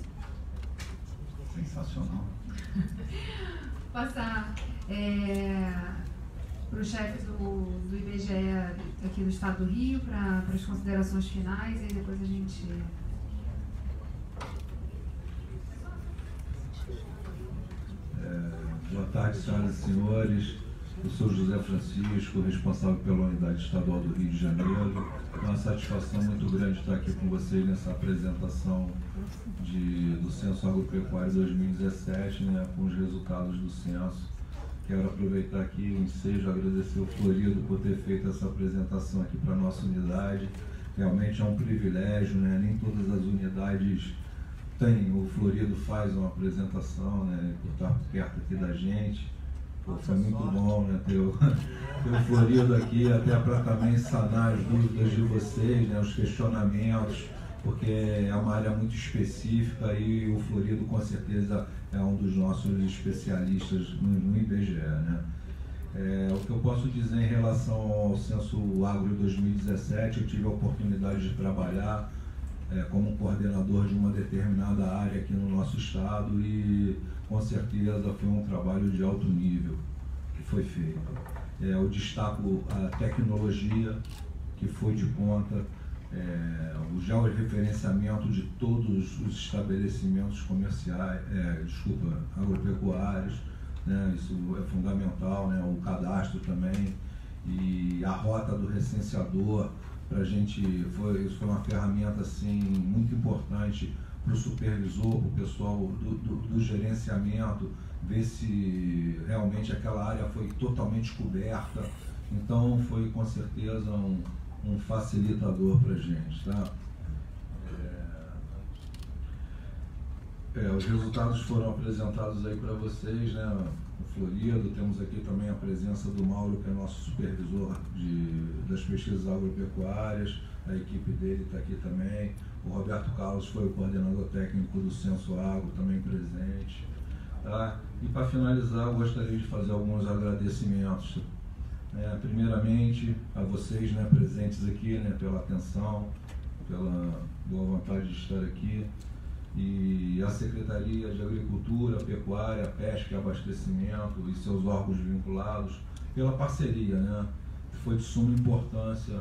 Sensacional. Passar para o chefe do IBGE aqui do Estado do Rio, para as considerações finais, e aí depois a gente... Boa tarde, senhoras e senhores. Eu sou José Francisco, responsável pela Unidade Estadual do Rio de Janeiro. É uma satisfação muito grande estar aqui com vocês nessa apresentação do Censo Agropecuário 2017, né, com os resultados do censo. Quero aproveitar aqui o ensejo, agradecer ao Florido por ter feito essa apresentação aqui para a nossa unidade. Realmente é um privilégio, né? Nem todas as unidades têm, o Florido faz uma apresentação, né, por estar perto aqui da gente. Pô, foi muito bom, né, ter o Florido aqui, até para também sanar as dúvidas de vocês, né, os questionamentos, porque é uma área muito específica e o Florido com certeza é um dos nossos especialistas no IBGE, né. O que eu posso dizer em relação ao Censo Agro 2017, eu tive a oportunidade de trabalhar como coordenador de uma determinada área aqui no nosso estado e com certeza foi um trabalho de alto nível que foi feito. Eu destaco a tecnologia que foi de conta, o georreferenciamento de todos os estabelecimentos comerciais, agropecuários, né? Isso é fundamental, né? O cadastro também e a rota do recenseador. Para a gente, isso foi uma ferramenta assim, muito importante para o supervisor, para o pessoal do gerenciamento, ver se realmente aquela área foi totalmente coberta. Então, foi com certeza um facilitador para a gente. Tá? Os resultados foram apresentados aí para vocês, né? No Florido, temos aqui também a presença do Mauro, que é nosso supervisor das pesquisas agropecuárias, a equipe dele está aqui também. O Roberto Carlos foi o coordenador técnico do Censo Agro, também presente. Tá? E para finalizar, eu gostaria de fazer alguns agradecimentos. Primeiramente, a vocês, né, presentes aqui, né, pela atenção. pela boa vontade de estar aqui, e a Secretaria de Agricultura, Pecuária, Pesca e Abastecimento e seus órgãos vinculados pela parceria, né? Foi de suma importância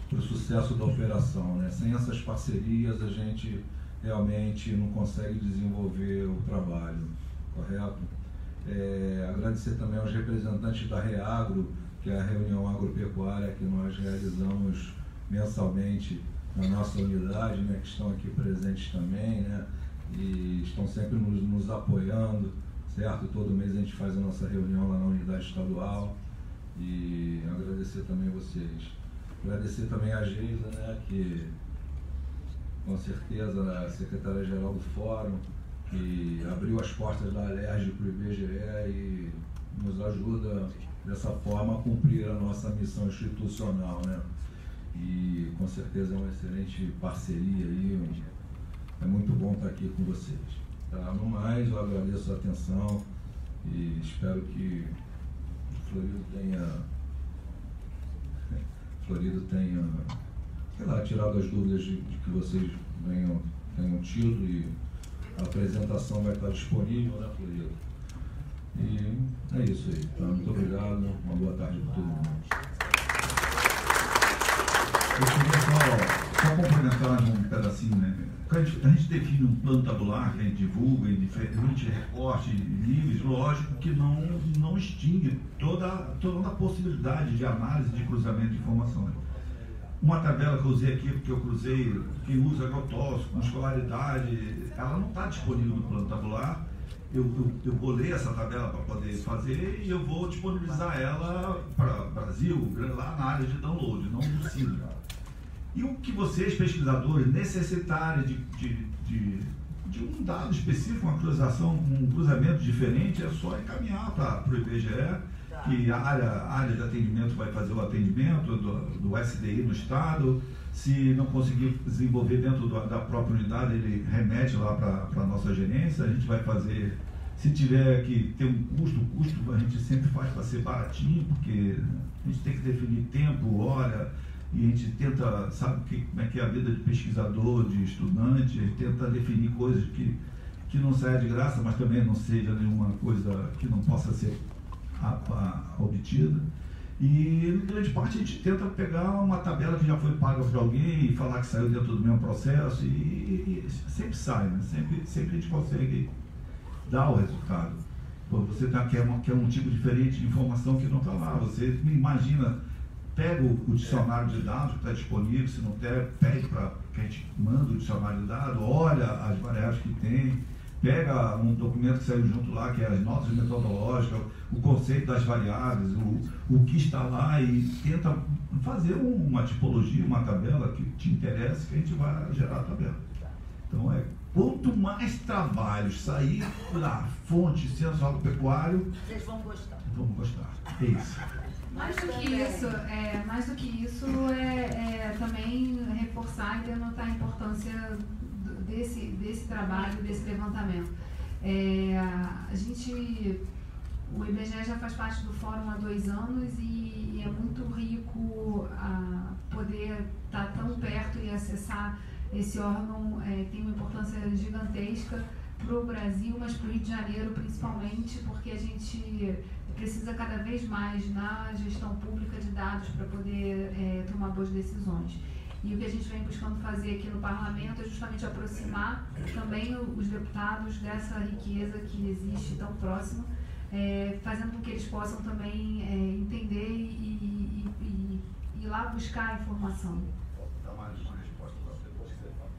para o sucesso da operação, né? Sem essas parcerias a gente realmente não consegue desenvolver o trabalho, correto? Agradecer também aos representantes da REAGRO, que é a reunião agropecuária que nós realizamos mensalmente na nossa unidade, né, que estão aqui presentes também, né, e estão sempre nos apoiando, certo? Todo mês a gente faz a nossa reunião lá na unidade estadual, e agradecer também vocês. Agradecer também a Geisa, né, que com certeza a secretária-geral do Fórum, que abriu as portas da Alerj para o IBGE e nos ajuda dessa forma a cumprir a nossa missão institucional, né? E com certeza é uma excelente parceria aí, é muito bom estar aqui com vocês. Tá? No mais, eu agradeço a atenção e espero que Florido tenha, sei lá, tirado as dúvidas de que vocês tenham tido, e a apresentação vai estar disponível, né, Florido? E é isso aí, tá? Muito obrigado, uma boa tarde para todo mundo. Eu queria só complementar um pedacinho, né? A gente define um plano tabular que a gente divulga em diferentes recortes, níveis, lógico que não extingue toda a possibilidade de análise de cruzamento de informações. Uma tabela que eu usei aqui, porque eu cruzei quem usa agrotóxico, com escolaridade, ela não está disponível no plano tabular. Eu vou ler essa tabela para poder fazer e eu vou disponibilizar ela para o Brasil, lá na área de download, não no Sidra. E o que vocês, pesquisadores, necessitarem de um dado específico, uma cruzação, um cruzamento diferente, é só encaminhar para o IBGE, que a área de atendimento vai fazer o atendimento do SDI no estado. Se não conseguir desenvolver dentro da própria unidade, ele remete lá para a nossa gerência, a gente vai fazer. Se tiver que ter um custo a gente sempre faz para ser baratinho, porque a gente tem que definir tempo, hora, e a gente tenta, sabe como é que é a vida de pesquisador, de estudante, a gente tenta definir coisas que não saia de graça, mas também não seja nenhuma coisa que não possa ser obtida. E, em grande parte, a gente tenta pegar uma tabela que já foi paga para alguém e falar que saiu dentro do mesmo processo, e sempre sai, né? Sempre a gente consegue dar o resultado. Pô, você quer um tipo diferente de informação que não está lá. Você imagina, pega o dicionário de dados que está disponível, se não der, pede para que a gente manda o dicionário de dados, olha as variáveis que tem, pega um documento que saiu junto lá, que é as notas metodológicas, o conceito das variáveis, o que está lá, e tenta fazer uma tipologia, uma tabela que te interessa, que a gente vai gerar a tabela. Então, quanto mais trabalhos sair da fonte censo agropecuário, vocês vão gostar. Vamos gostar. É isso. Mais do que isso, também reforçar e denotar a importância desse trabalho, desse levantamento. O IBGE já faz parte do fórum há 2 anos e é muito rico a poder estar tão perto e acessar esse órgão. Tem uma importância gigantesca para o Brasil, mas para o Rio de Janeiro principalmente, porque a gente precisa cada vez mais na gestão pública de dados para poder tomar boas decisões. E o que a gente vem buscando fazer aqui no Parlamento é justamente aproximar também os deputados dessa riqueza que existe tão próxima, fazendo com que eles possam também entender e ir lá buscar a informação. Dá mais uma resposta lá depois que você fala.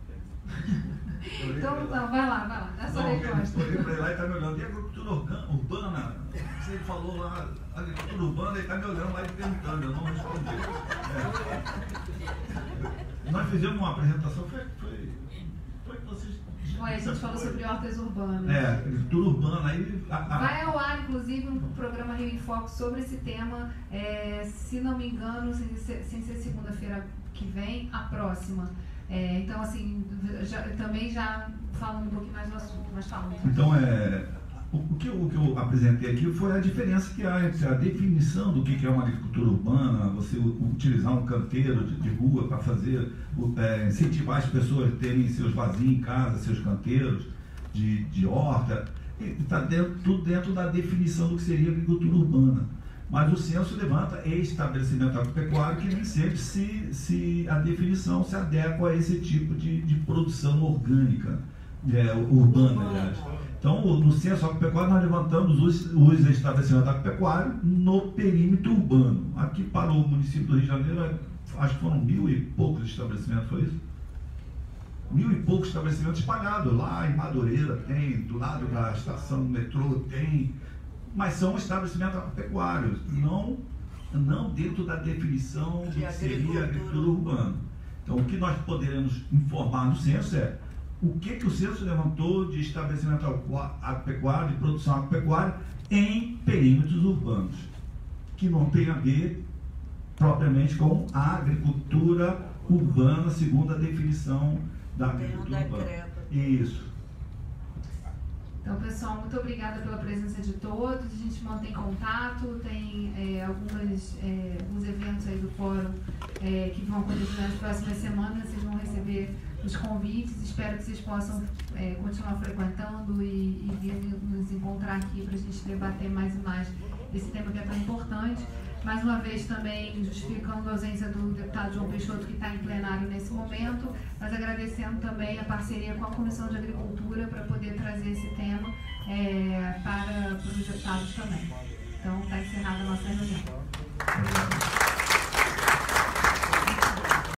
Então, vai lá, dá sua resposta. Eu olhei para ele lá e está me olhando. E a agricultura urbana? Você falou lá, agricultura urbana, ele está me olhando lá e perguntando, eu não respondi. Nós fizemos uma apresentação, foi que vocês... A gente falou sobre hortas urbanas. Agricultura urbana. Aí, vai ao ar, inclusive, um programa Rio em Foco sobre esse tema, se não me engano, sem ser segunda-feira que vem, a próxima. Então, assim, também já falando um pouquinho mais do assunto, mas falando. Então, O que eu apresentei aqui foi a diferença que há entre a definição do que é uma agricultura urbana, você utilizar um canteiro de rua para fazer, incentivar as pessoas a terem seus vazios em casa, seus canteiros de horta, está tudo dentro da definição do que seria agricultura urbana. Mas o censo levanta estabelecimento agropecuário que nem sempre a definição se adequa a esse tipo de produção orgânica, urbana, aliás. Então, no censo agropecuário, nós levantamos os estabelecimentos agropecuários no perímetro urbano. Aqui para o município do Rio de Janeiro, acho que foram 1.000 e poucos estabelecimentos, foi isso? 1.000 e poucos estabelecimentos espalhados. Lá em Madureira tem, do lado da estação do metrô tem, mas são estabelecimentos agropecuários, não dentro da definição do que seria agricultura urbana. Então, o que nós poderemos informar no censo é o que o censo levantou de estabelecimento agropecuário, de produção agropecuária em perímetros urbanos, que não tem a ver propriamente com a agricultura urbana, segundo a definição da agricultura urbana. Isso. Então, pessoal, muito obrigada pela presença de todos. A gente mantém contato, tem alguns eventos aí do fórum que vão acontecer nas próximas semanas. Vocês vão receber os convites. Espero que vocês possam continuar frequentando e vir nos encontrar aqui para a gente debater mais e mais esse tema que é tão importante. Mais uma vez também justificando a ausência do deputado João Peixoto, que está em plenário nesse momento, mas agradecendo também a parceria com a Comissão de Agricultura para poder trazer esse tema para os deputados também. Então, está encerrada a nossa reunião.